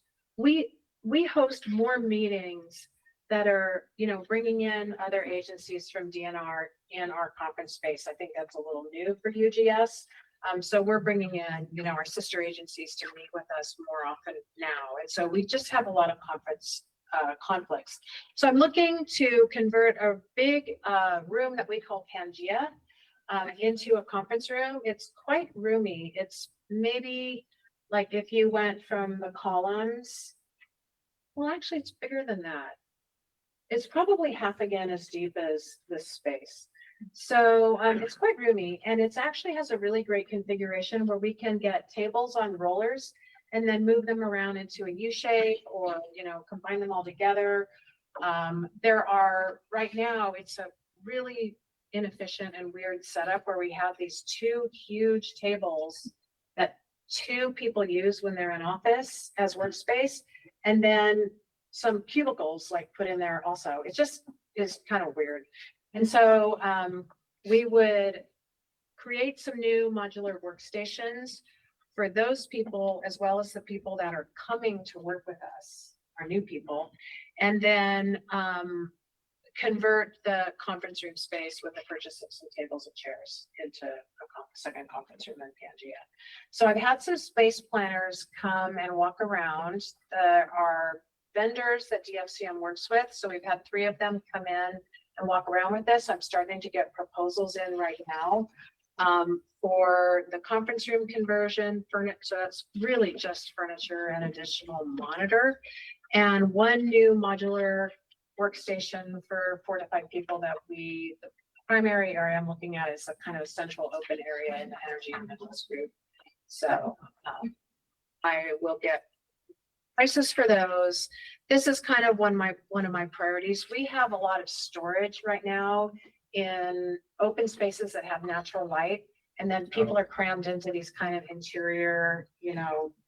more meetings that are, you know, bringing in other agencies from DNR in our conference space. I think that's a little new for UGS. So we're bringing in, you know, our sister agencies to meet with us more often now. And so we just have a lot of conference conflicts. So I'm looking to convert a big room that we call Pangea into a conference room. It's quite roomy. It's maybe like if you went from the columns, well, actually it's bigger than that. It's probably half again as deep as this space. So it's quite roomy, and it actually has a really great configuration where we can get tables on rollers and then move them around into a U shape, or, you know, combine them all together. There are, right now, it's a really inefficient and weird setup where we have these 2 huge tables that 2 people use when they're in office as workspace, and then some cubicles like put in there also. It just is kind of weird. And so we would create some new modular workstations for those people, as well as the people that are coming to work with us, our new people, and then convert the conference room space with the purchase of some tables and chairs into a second conference room in Pangea. So I've had some space planners come and walk around. There are vendors that DFCM works with. So we've had 3 of them come in and walk around with this. I'm starting to get proposals in right now for the conference room conversion furniture. So that's really just furniture and additional monitor, and 1 new modular workstation for 4 to 5 people that the primary area I'm looking at is a kind of a central open area in the energy and minerals group. So I will get prices for those. This is kind of one of my priorities. We have a lot of storage right now in open spaces that have natural light. And then people are crammed into these kind of interior,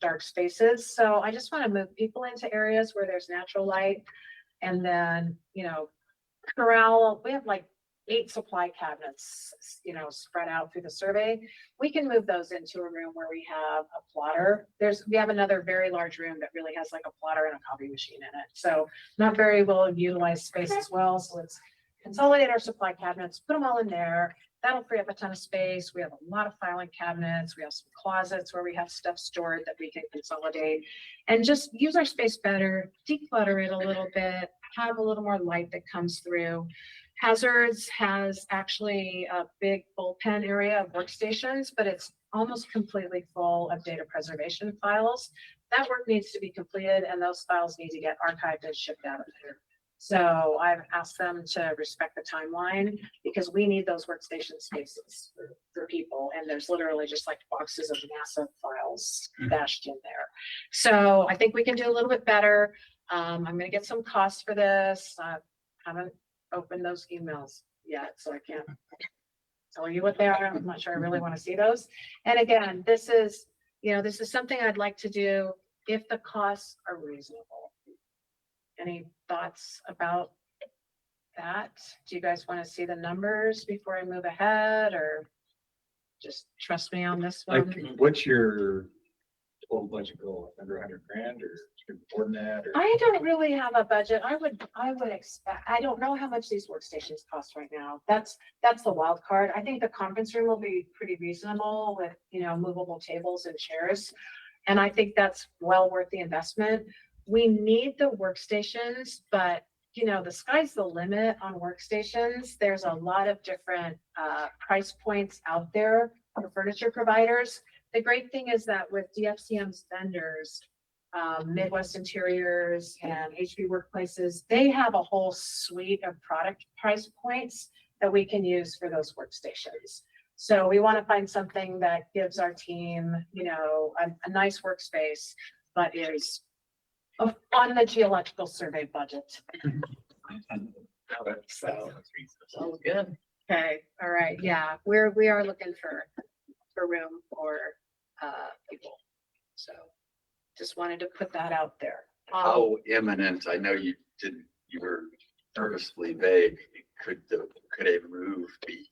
dark spaces. So I just want to move people into areas where there's natural light. And then, corral, we have like 8 supply cabinets, spread out through the survey. We can move those into a room where we have a plotter. We have another very large room that really has like a plotter and a copy machine in it. So not very well utilized space as well. So let's consolidate our supply cabinets, put them all in there. That'll free up a ton of space. We have a lot of filing cabinets. We have some closets where we have stuff stored that we can consolidate and just use our space better, declutter it a little bit, have a little more light that comes through. Hazards has actually a big bullpen area of workstations, but it's almost completely full of data preservation files. That work needs to be completed and those files need to get archived and shipped out of there. So I've asked them to respect the timeline because we need those workstation spaces for people. And there's literally just like boxes of massive files dashed in there. So I think we can do a little bit better. I'm going to get some costs for this. I haven't opened those emails yet, so I can't tell you what they are. I'm not sure I really want to see those. And again, this is something I'd like to do if the costs are reasonable. Any thoughts about that? Do you guys want to see the numbers before I move ahead or just trust me on this one? Like, what's your total budget goal? Under 100 grand or more than that? Or? I don't really have a budget. I would expect, I don't know how much these workstations cost right now. That's the wild card. I think the conference room will be pretty reasonable with, movable tables and chairs. And I think that's well worth the investment. We need the workstations, but the sky's the limit on workstations. There's a lot of different price points out there for furniture providers. The great thing is that with DFCM's vendors, Midwest Interiors and HP Workplaces, they have a whole suite of product price points that we can use for those workstations. So we want to find something that gives our team, a nice workspace, but is on the geological survey budget. So good. Okay, all right, yeah, we are looking for room for people. So just wanted to put that out there. How imminent, I know you were purposefully vague, could a move be?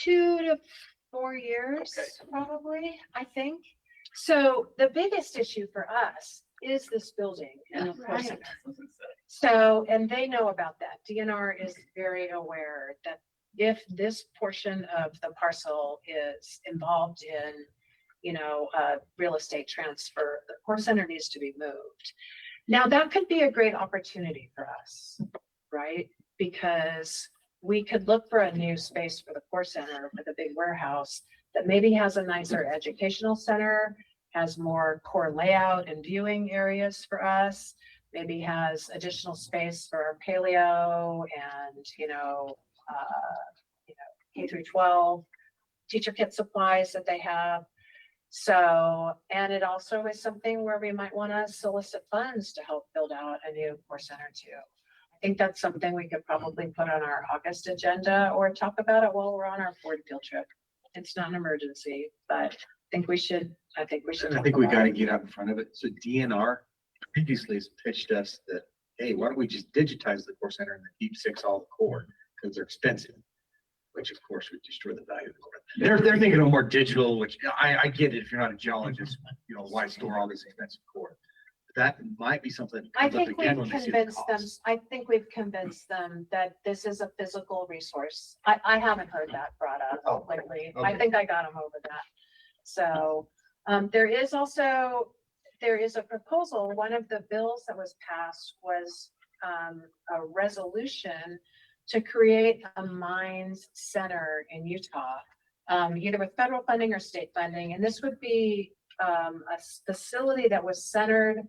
2 to 4 years, Okay. Probably, I think. So the biggest issue for us is this building and the person. So, and they know about that. DNR is very aware that if this portion of the parcel is involved in, a real estate transfer, the core center needs to be moved. Now that could be a great opportunity for us, right? Because we could look for a new space for the core center with a big warehouse that maybe has a nicer educational center, has more core layout and viewing areas for us, maybe has additional space for our paleo and, K through 12 teacher kit supplies that they have. So, and it also is something where we might want to solicit funds to help build out a new core center too. I think that's something we could probably put on our August agenda or talk about it while we're on our board field trip. It's not an emergency, but I think we should. And I think we got to get out in front of it. So DNR previously has pitched us that, hey, why don't we just digitize the core center and then keep 6 all the core because they're expensive, which of course would destroy the value of the core. They're thinking of more digital, which I get it if you're not a geologist, why store all this expensive core. But that might be something that I comes up think again we've when they see the convinced them. cost. I think we've convinced them that this is a physical resource. I haven't heard that brought up lately. I okay. think I got them over that. So there is a proposal. One of the bills that was passed was a resolution to create a mines center in Utah, either with federal funding or state funding. And this would be a facility that was centered,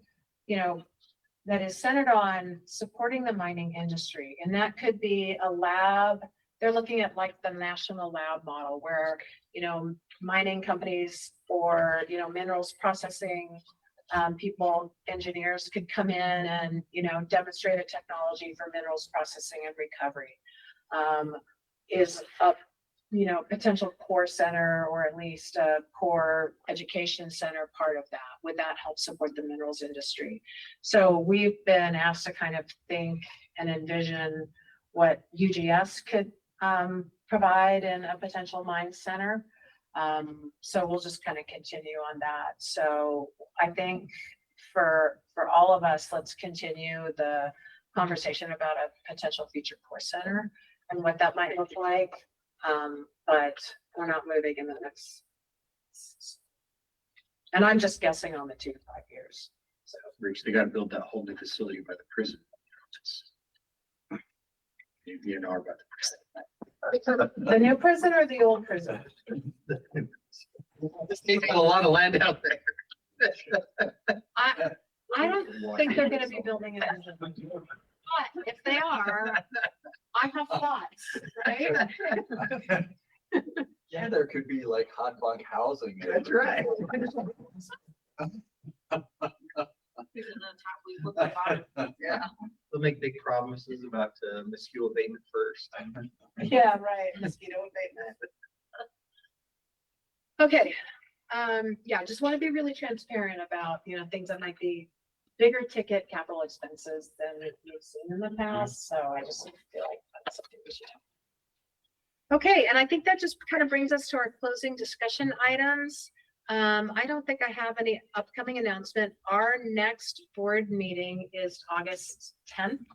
that is centered on supporting the mining industry. And that could be a lab. They're looking at like the national lab model where, mining companies or, minerals processing people, engineers could come in and, demonstrate a technology for minerals processing and recovery. Is a, potential core center or at least a core education center part of that. Would that help support the minerals industry? So we've been asked to kind of think and envision what UGS could provide in a potential mine center. So we'll just kind of continue on that. So I think for all of us, let's continue the conversation about a potential future core center and what that might look like. But we're not moving in the next. And I'm just guessing on the 2 to 5 years. So Rich, they gotta build that whole new facility by the prison. You know about the prison. the new prison or the old prison? They got a lot of land out there. I don't think they're gonna be building it. But if they are, I have thoughts, right? Yeah, there could be like hot bunk housing. That's right. Yeah, they'll make big promises about mosquito abatement first. Yeah, right, mosquito abatement. Okay, yeah, just want to be really transparent about, things that might be bigger ticket capital expenses than you've seen in the past, so I just feel like that's something we should have. Okay, and I think that just kind of brings us to our closing discussion items. I don't think I have any upcoming announcement. Our next board meeting is August 10th.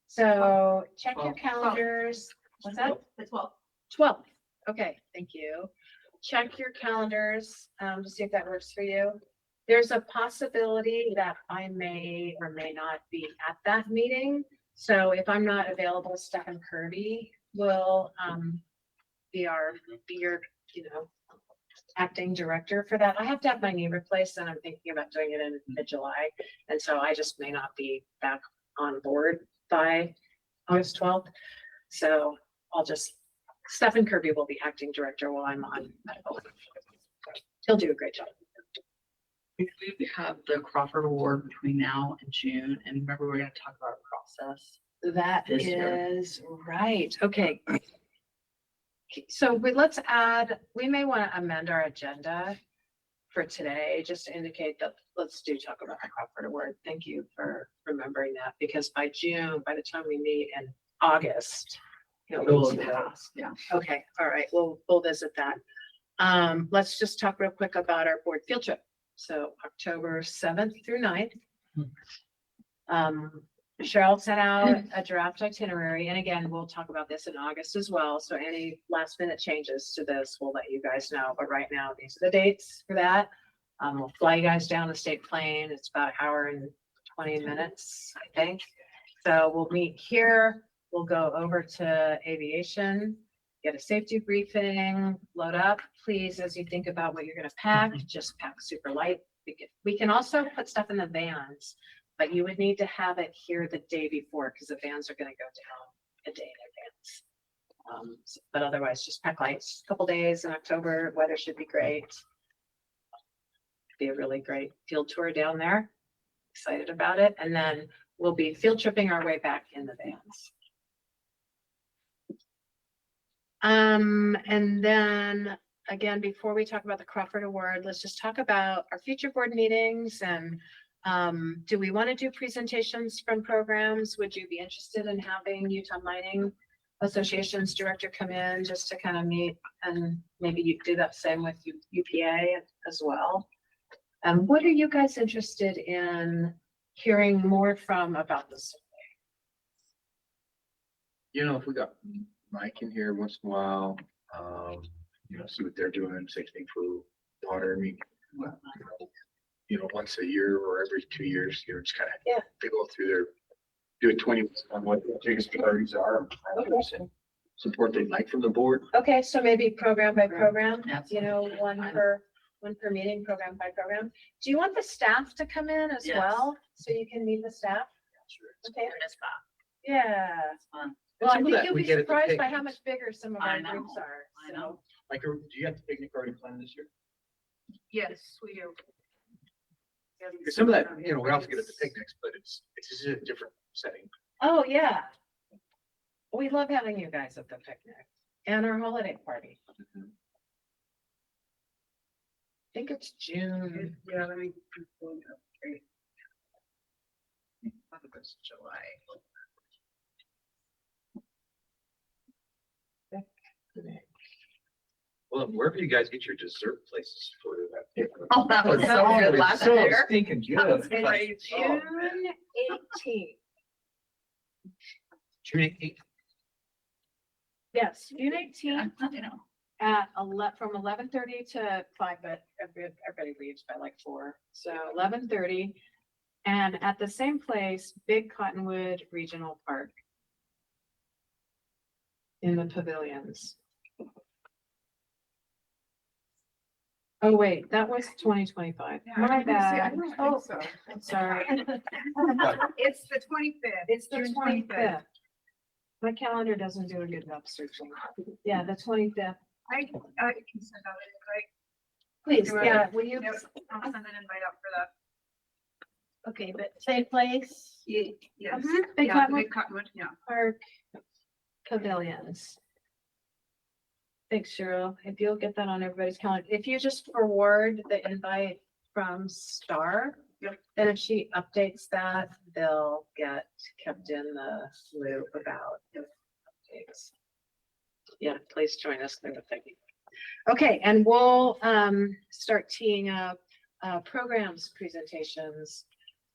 So check your calendars. What's that? The 12th. 12th. Okay, thank you. Check your calendars to see if that works for you. There's a possibility that I may or may not be at that meeting. So if I'm not available, Stephen Kirby will be your, acting director for that. I have to have my knee replaced and I'm thinking about doing it in mid-July. And so I just may not be back on board by August 12th. So Stephen Kirby will be acting director while I'm on medical. He'll do a great job. We have the Crawford Award between now and June, and remember, we're gonna talk about a process. That This year. is right. Okay. So we may want to amend our agenda for today, just to indicate that let's talk about the Crawford Award. Thank you for remembering that, because by June, by the time we meet in August, We'll be do that. passed. Yeah. Okay, all right, we'll visit that. Let's just talk real quick about our board field trip. So October 7th through 9th. Cheryl sent out a draft itinerary, and again, we'll talk about this in August as well. So any last minute changes to this, we'll let you guys know. But right now, these are the dates for that. We'll fly you guys down the state plane. It's about an hour and 20 minutes, I think. So we'll meet here. We'll go over to aviation, get a safety briefing, load up. Please, as you think about what you're going to pack, just pack super light. We can also put stuff in the vans, but you would need to have it here the day before because the vans are going to go down a day in advance. But otherwise, just pack light. A couple days in October, weather should be great. Be a really great field tour down there. Excited about it. And then we'll be field tripping our way back in the vans. And then again, before we talk about the Crawford Award, let's just talk about our future board meetings and do we want to do presentations from programs? Would you be interested in having Utah Mining Association's director come in just to kind of meet, and maybe you do that same with UPA as well? And what are you guys interested in hearing more from about this survey? If we got Mike in here once in a while, see what they're doing, same thing for water. I mean, once a year or every 2 years, just kind of, they go through do a 20 on what the biggest priorities are, and support they'd like from the board. Okay, so maybe program by program, That's one per, one per meeting, program by program. Do you want the staff to come in as Yes. well? So you can meet the staff? Sure. Okay. Miss that. Yeah. It's fun. Well, I Some of think that you'll we be get at the surprised by how picnics. much bigger some of I our know, groups are. I so. know. Like, do you have the picnic already planned this year? Yes, we do. Because some of that, we also get at the picnics, but it's just a different setting. Oh, yeah. We love having you guys at the picnic and our holiday party. I think it's June. Yeah, let me. I think it's July. Well, wherever you guys get your dessert places for that. picnic. Oh, that was so It good was last so year. stinking That was good. great. June 18th. June 8th. Yes, June 18th You know, at from 11:30 to 5, but everybody leaves by like 4. So 11:30. And at the same place, Big Cottonwood Regional Park. In the pavilions. Oh, wait, that was 2025. My bad. Oh, sorry. It's the 25th. It's the June 25th. My calendar doesn't do a good job searching. Yeah, the 25th. I can send out an invite. Please, Do it. yeah, will you? Yep, I'll send an invite out for that. Okay, but same place? Yes. Big Yeah, Cottonwood Big Cottonwood, yeah. Park Pavilions. Thanks, Cheryl. If you'll get that on everybody's calendar, if you just forward the invite from Star, Yep. then if she updates that, they'll get kept in the loop about updates. Yeah, please join us there. Thank you. Okay, and we'll start teeing up programs presentations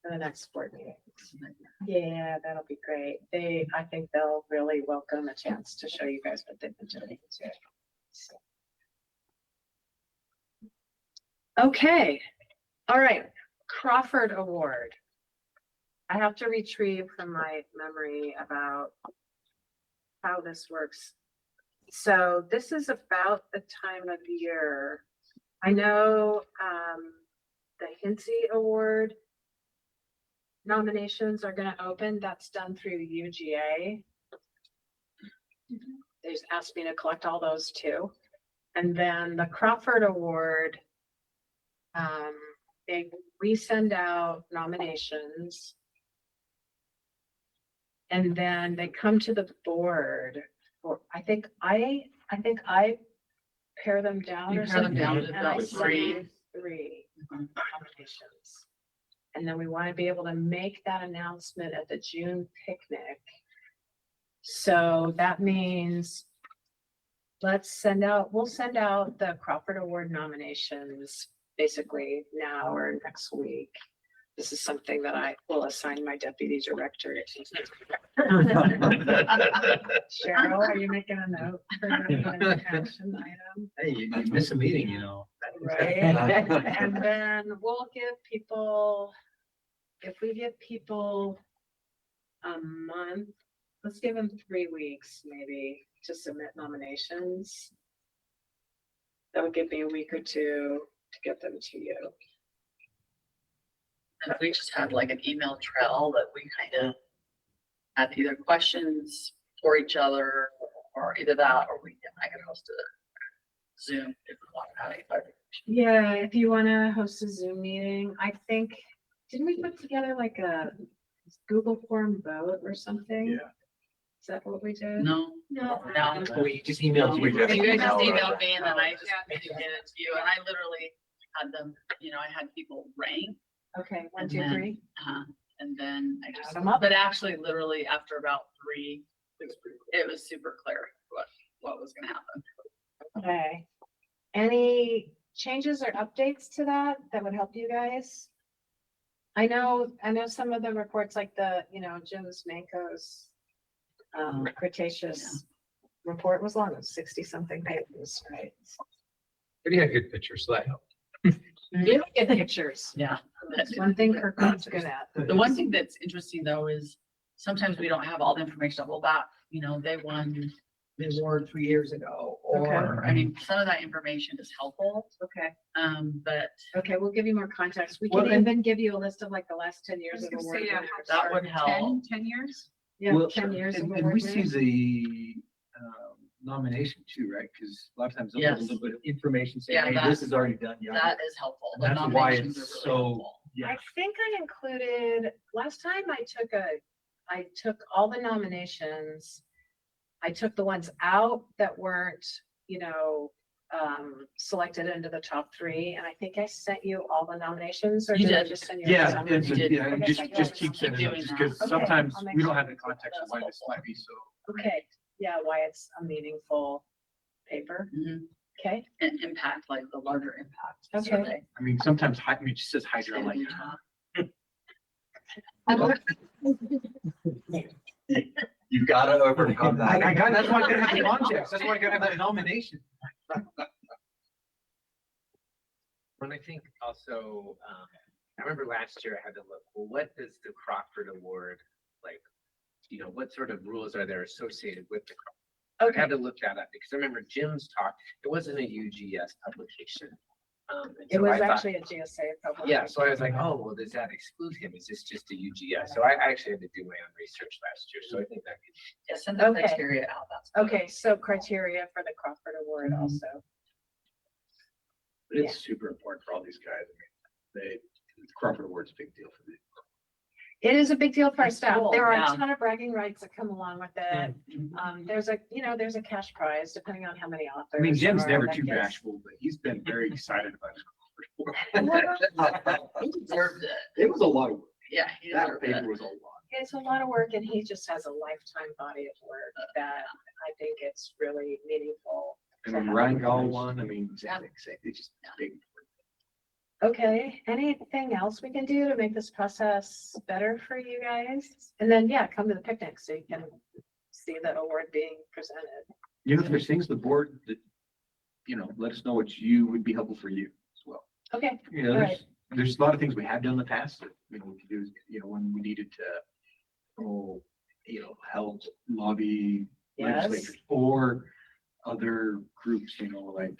for the next board meeting. Yeah, that'll be great. I think they'll really welcome a chance to show you guys what they've been doing too. So. Okay, all right, Crawford Award. I have to retrieve from my memory about how this works. So this is about the time of year. I know the Hinsey Award nominations are going to open. That's done through UGA. They just asked me to collect all those too. And then the Crawford Award, we send out nominations. And then they come to the board. Or I think I pare them down. You or pare them down something, to and I about send 3. them 3 nominations. And then we want to be able to make that announcement at the June picnic. So that means we'll send out the Crawford Award nominations basically now or next week. This is something that I will assign my deputy director. Cheryl, are you making a note for an action item? Hey, you miss a meeting, Right, and then we'll give people, if we give people a month, let's give them 3 weeks maybe to submit nominations. That would give me a week or 2 to get them to you. And we just had like an email trail that we kind of had either questions for each other or either that, or I could host a Zoom if we want to have anybody. Yeah, if you want to host a Zoom meeting, I think, didn't we put together like a Google form vote or something? Yeah. Is that what we did? No. No. We just emailed you. You guys just emailed emailed me and then I just Yeah. communicated it to you and I literally had them, I had people rank. Okay, 1, And 2, then- 3. And then I just, Add 'em up. but actually literally after about 3, it was super clear what was gonna happen. Okay. Any changes or updates to that would help you guys? I know some of the reports like Jim's Manco's Cretaceous report was long, 60 something pages, right? But you had good pictures, so that helped. Really good pictures. Yeah. That's one thing Kirkland's good at. The one thing that's interesting though is sometimes we don't have all the information of, well, that, they won the award 3 years ago, or, I mean, some of that information is helpful, Okay, but okay, we'll give you more context. We Well, can and- even give you a list of like the last 10 I years was of gonna award say, yeah, winners. that would help. 10 years? Yeah, Well, 10 years of And award we see winners. the nomination too, right? Because a lot of times they'll put a Yes. little bit of information saying, Yeah, hey, that- this is already done. yeah. that is helpful. And The that's why nominations it's are so, really helpful. yeah. I think I included, last time I took all the nominations. I took the ones out that weren't, selected into the top 3. And I think I sent you all the nominations, or You did I did. just send you? Yeah, some? it's, You did. yeah, Okay, just, so you just always keep keep sending them, doing just that. because Okay, sometimes I'll make we don't sure. have the context of That's why this helpful. might be so. Okay, yeah, why it's a meaningful paper. Mhm. Okay, And impact, like the larger impact. Okay. survey. I mean, sometimes, it just says Hydra, I'm like, You gotta overcome that. I got, that's why I gotta have the context, that's why I gotta have that nomination. When I think also, I remember last year I had to look, well, what does the Crawford Award, like, what sort of rules are there associated with the Crawford? I okay, had to look that up because I remember Jim's talk, it wasn't a UGS publication. And it so was I thought- actually a GSA publication. Yeah, so I was like, oh, well, does that exclude him? Is this just a UGS? So I actually had to do my own research last year, so I think that could. Yeah, send the Okay. criteria out. That's good. Okay, so criteria for the Crawford Award Mhm. also. But it's super important for all these guys. I mean, the Crawford Award's a big deal for me. It is a big deal for our It's staff. cool, There are yeah. a ton of bragging rights that come along with it. Mhm. There's a cash prize depending on how many authors. I mean, Jim's are never that too gets- bashful, but he's been very excited about his Crawford He deserved it. It was a lot of work. Yeah, he That deserved paper it. was a lot. It's a lot of work, and he just has a lifetime body of work that I think it's really meaningful. And when Ryan Gall won, I mean, it's just big. Okay, anything else we can do to make this process better for you guys? And then, yeah, come to the picnic so you can see the award being presented. If there's things the board that, let us know what you would be helpful for you as well. Okay, There's, Right. there's a lot of things we have done in the past that, we could do, when we needed to, help lobby Yes. legislators or other groups, like,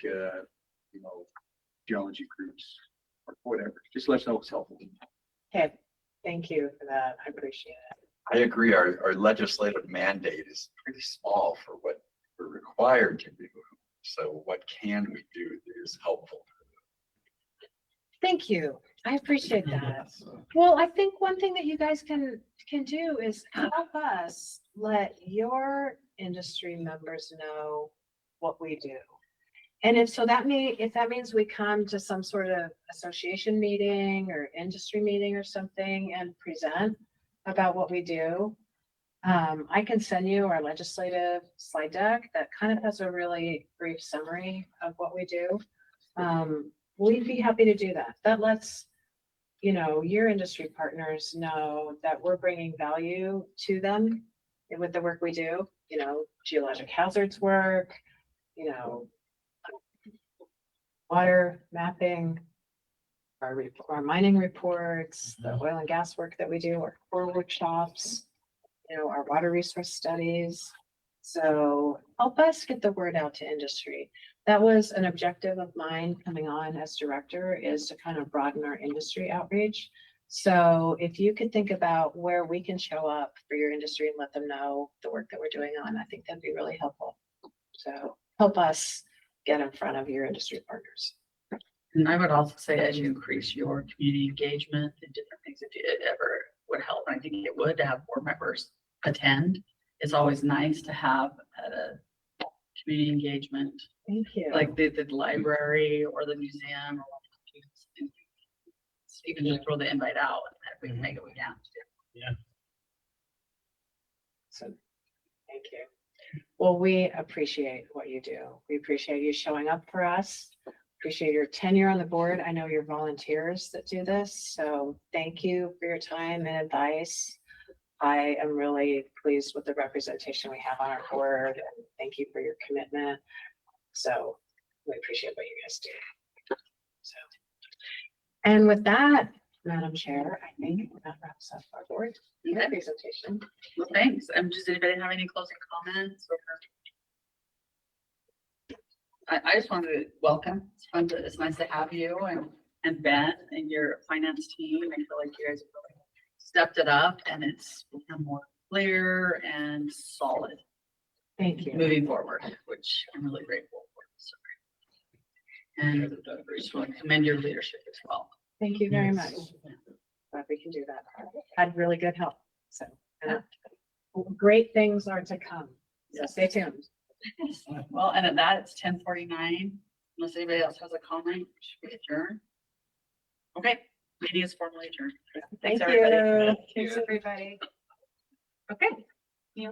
geology groups or whatever. Just let us know what's helpful. okay, thank you for that. I appreciate it. I agree. Our legislative mandate is pretty small for what we're required to do. So what can we do that is helpful? Thank you. I appreciate that. So, Well, I think one thing that you guys can do is help us let your industry members know what we do. And if that means we come to some sort of association meeting or industry meeting or something and present about what we do, I can send you our legislative slide deck that kind of has a really brief summary of what we do. We'd be happy to do that. That lets your industry partners know that we're bringing value to them with the work we do, geologic hazards work, water mapping, our mining reports, the oil and gas work that we do, our core workshops, our water resource studies. So help us get the word out to industry. That was an objective of mine coming on as director, is to kind of broaden our industry outreach. So if you could think about where we can show up for your industry and let them know the work that we're doing on, I think that'd be really helpful. So help us get in front of your industry partners. And I would also say, as you increase your community engagement and different things, if it ever would help, and I think it would, to have board members attend. It's always nice to have at a community engagement, Thank you. like the library or the museum, or even just throw the invite out and that we can make it we can. So, thank you. Well, we appreciate what you do. We appreciate you showing up for us. Appreciate your tenure on the board. I know you're volunteers that do this, so thank you for your time and advice. I am really pleased with the representation we have on our board, and thank you for your commitment. So we appreciate what you guys do. So, and with that, Madam Chair, I think that wraps up our board Okay. presentation. Well, thanks. Does anybody have any closing comments or? I just wanted to welcome. It's fun to, it's nice to have you and Ben and your finance team. I feel like you guys have really stepped it up and it's become more clear and solid Thank you. moving forward, which I'm really grateful for. So, and I just want to commend your leadership as well. Thank you very much. Glad we can do that. Had really good help. So great things are to come. So stay tuned. Well, and at that, it's 10:49. Unless anybody else has a comment, should we adjourn? Okay, meeting is formally adjourned. Thank Thanks, everybody. you. Thanks, everybody. Okay. Yeah.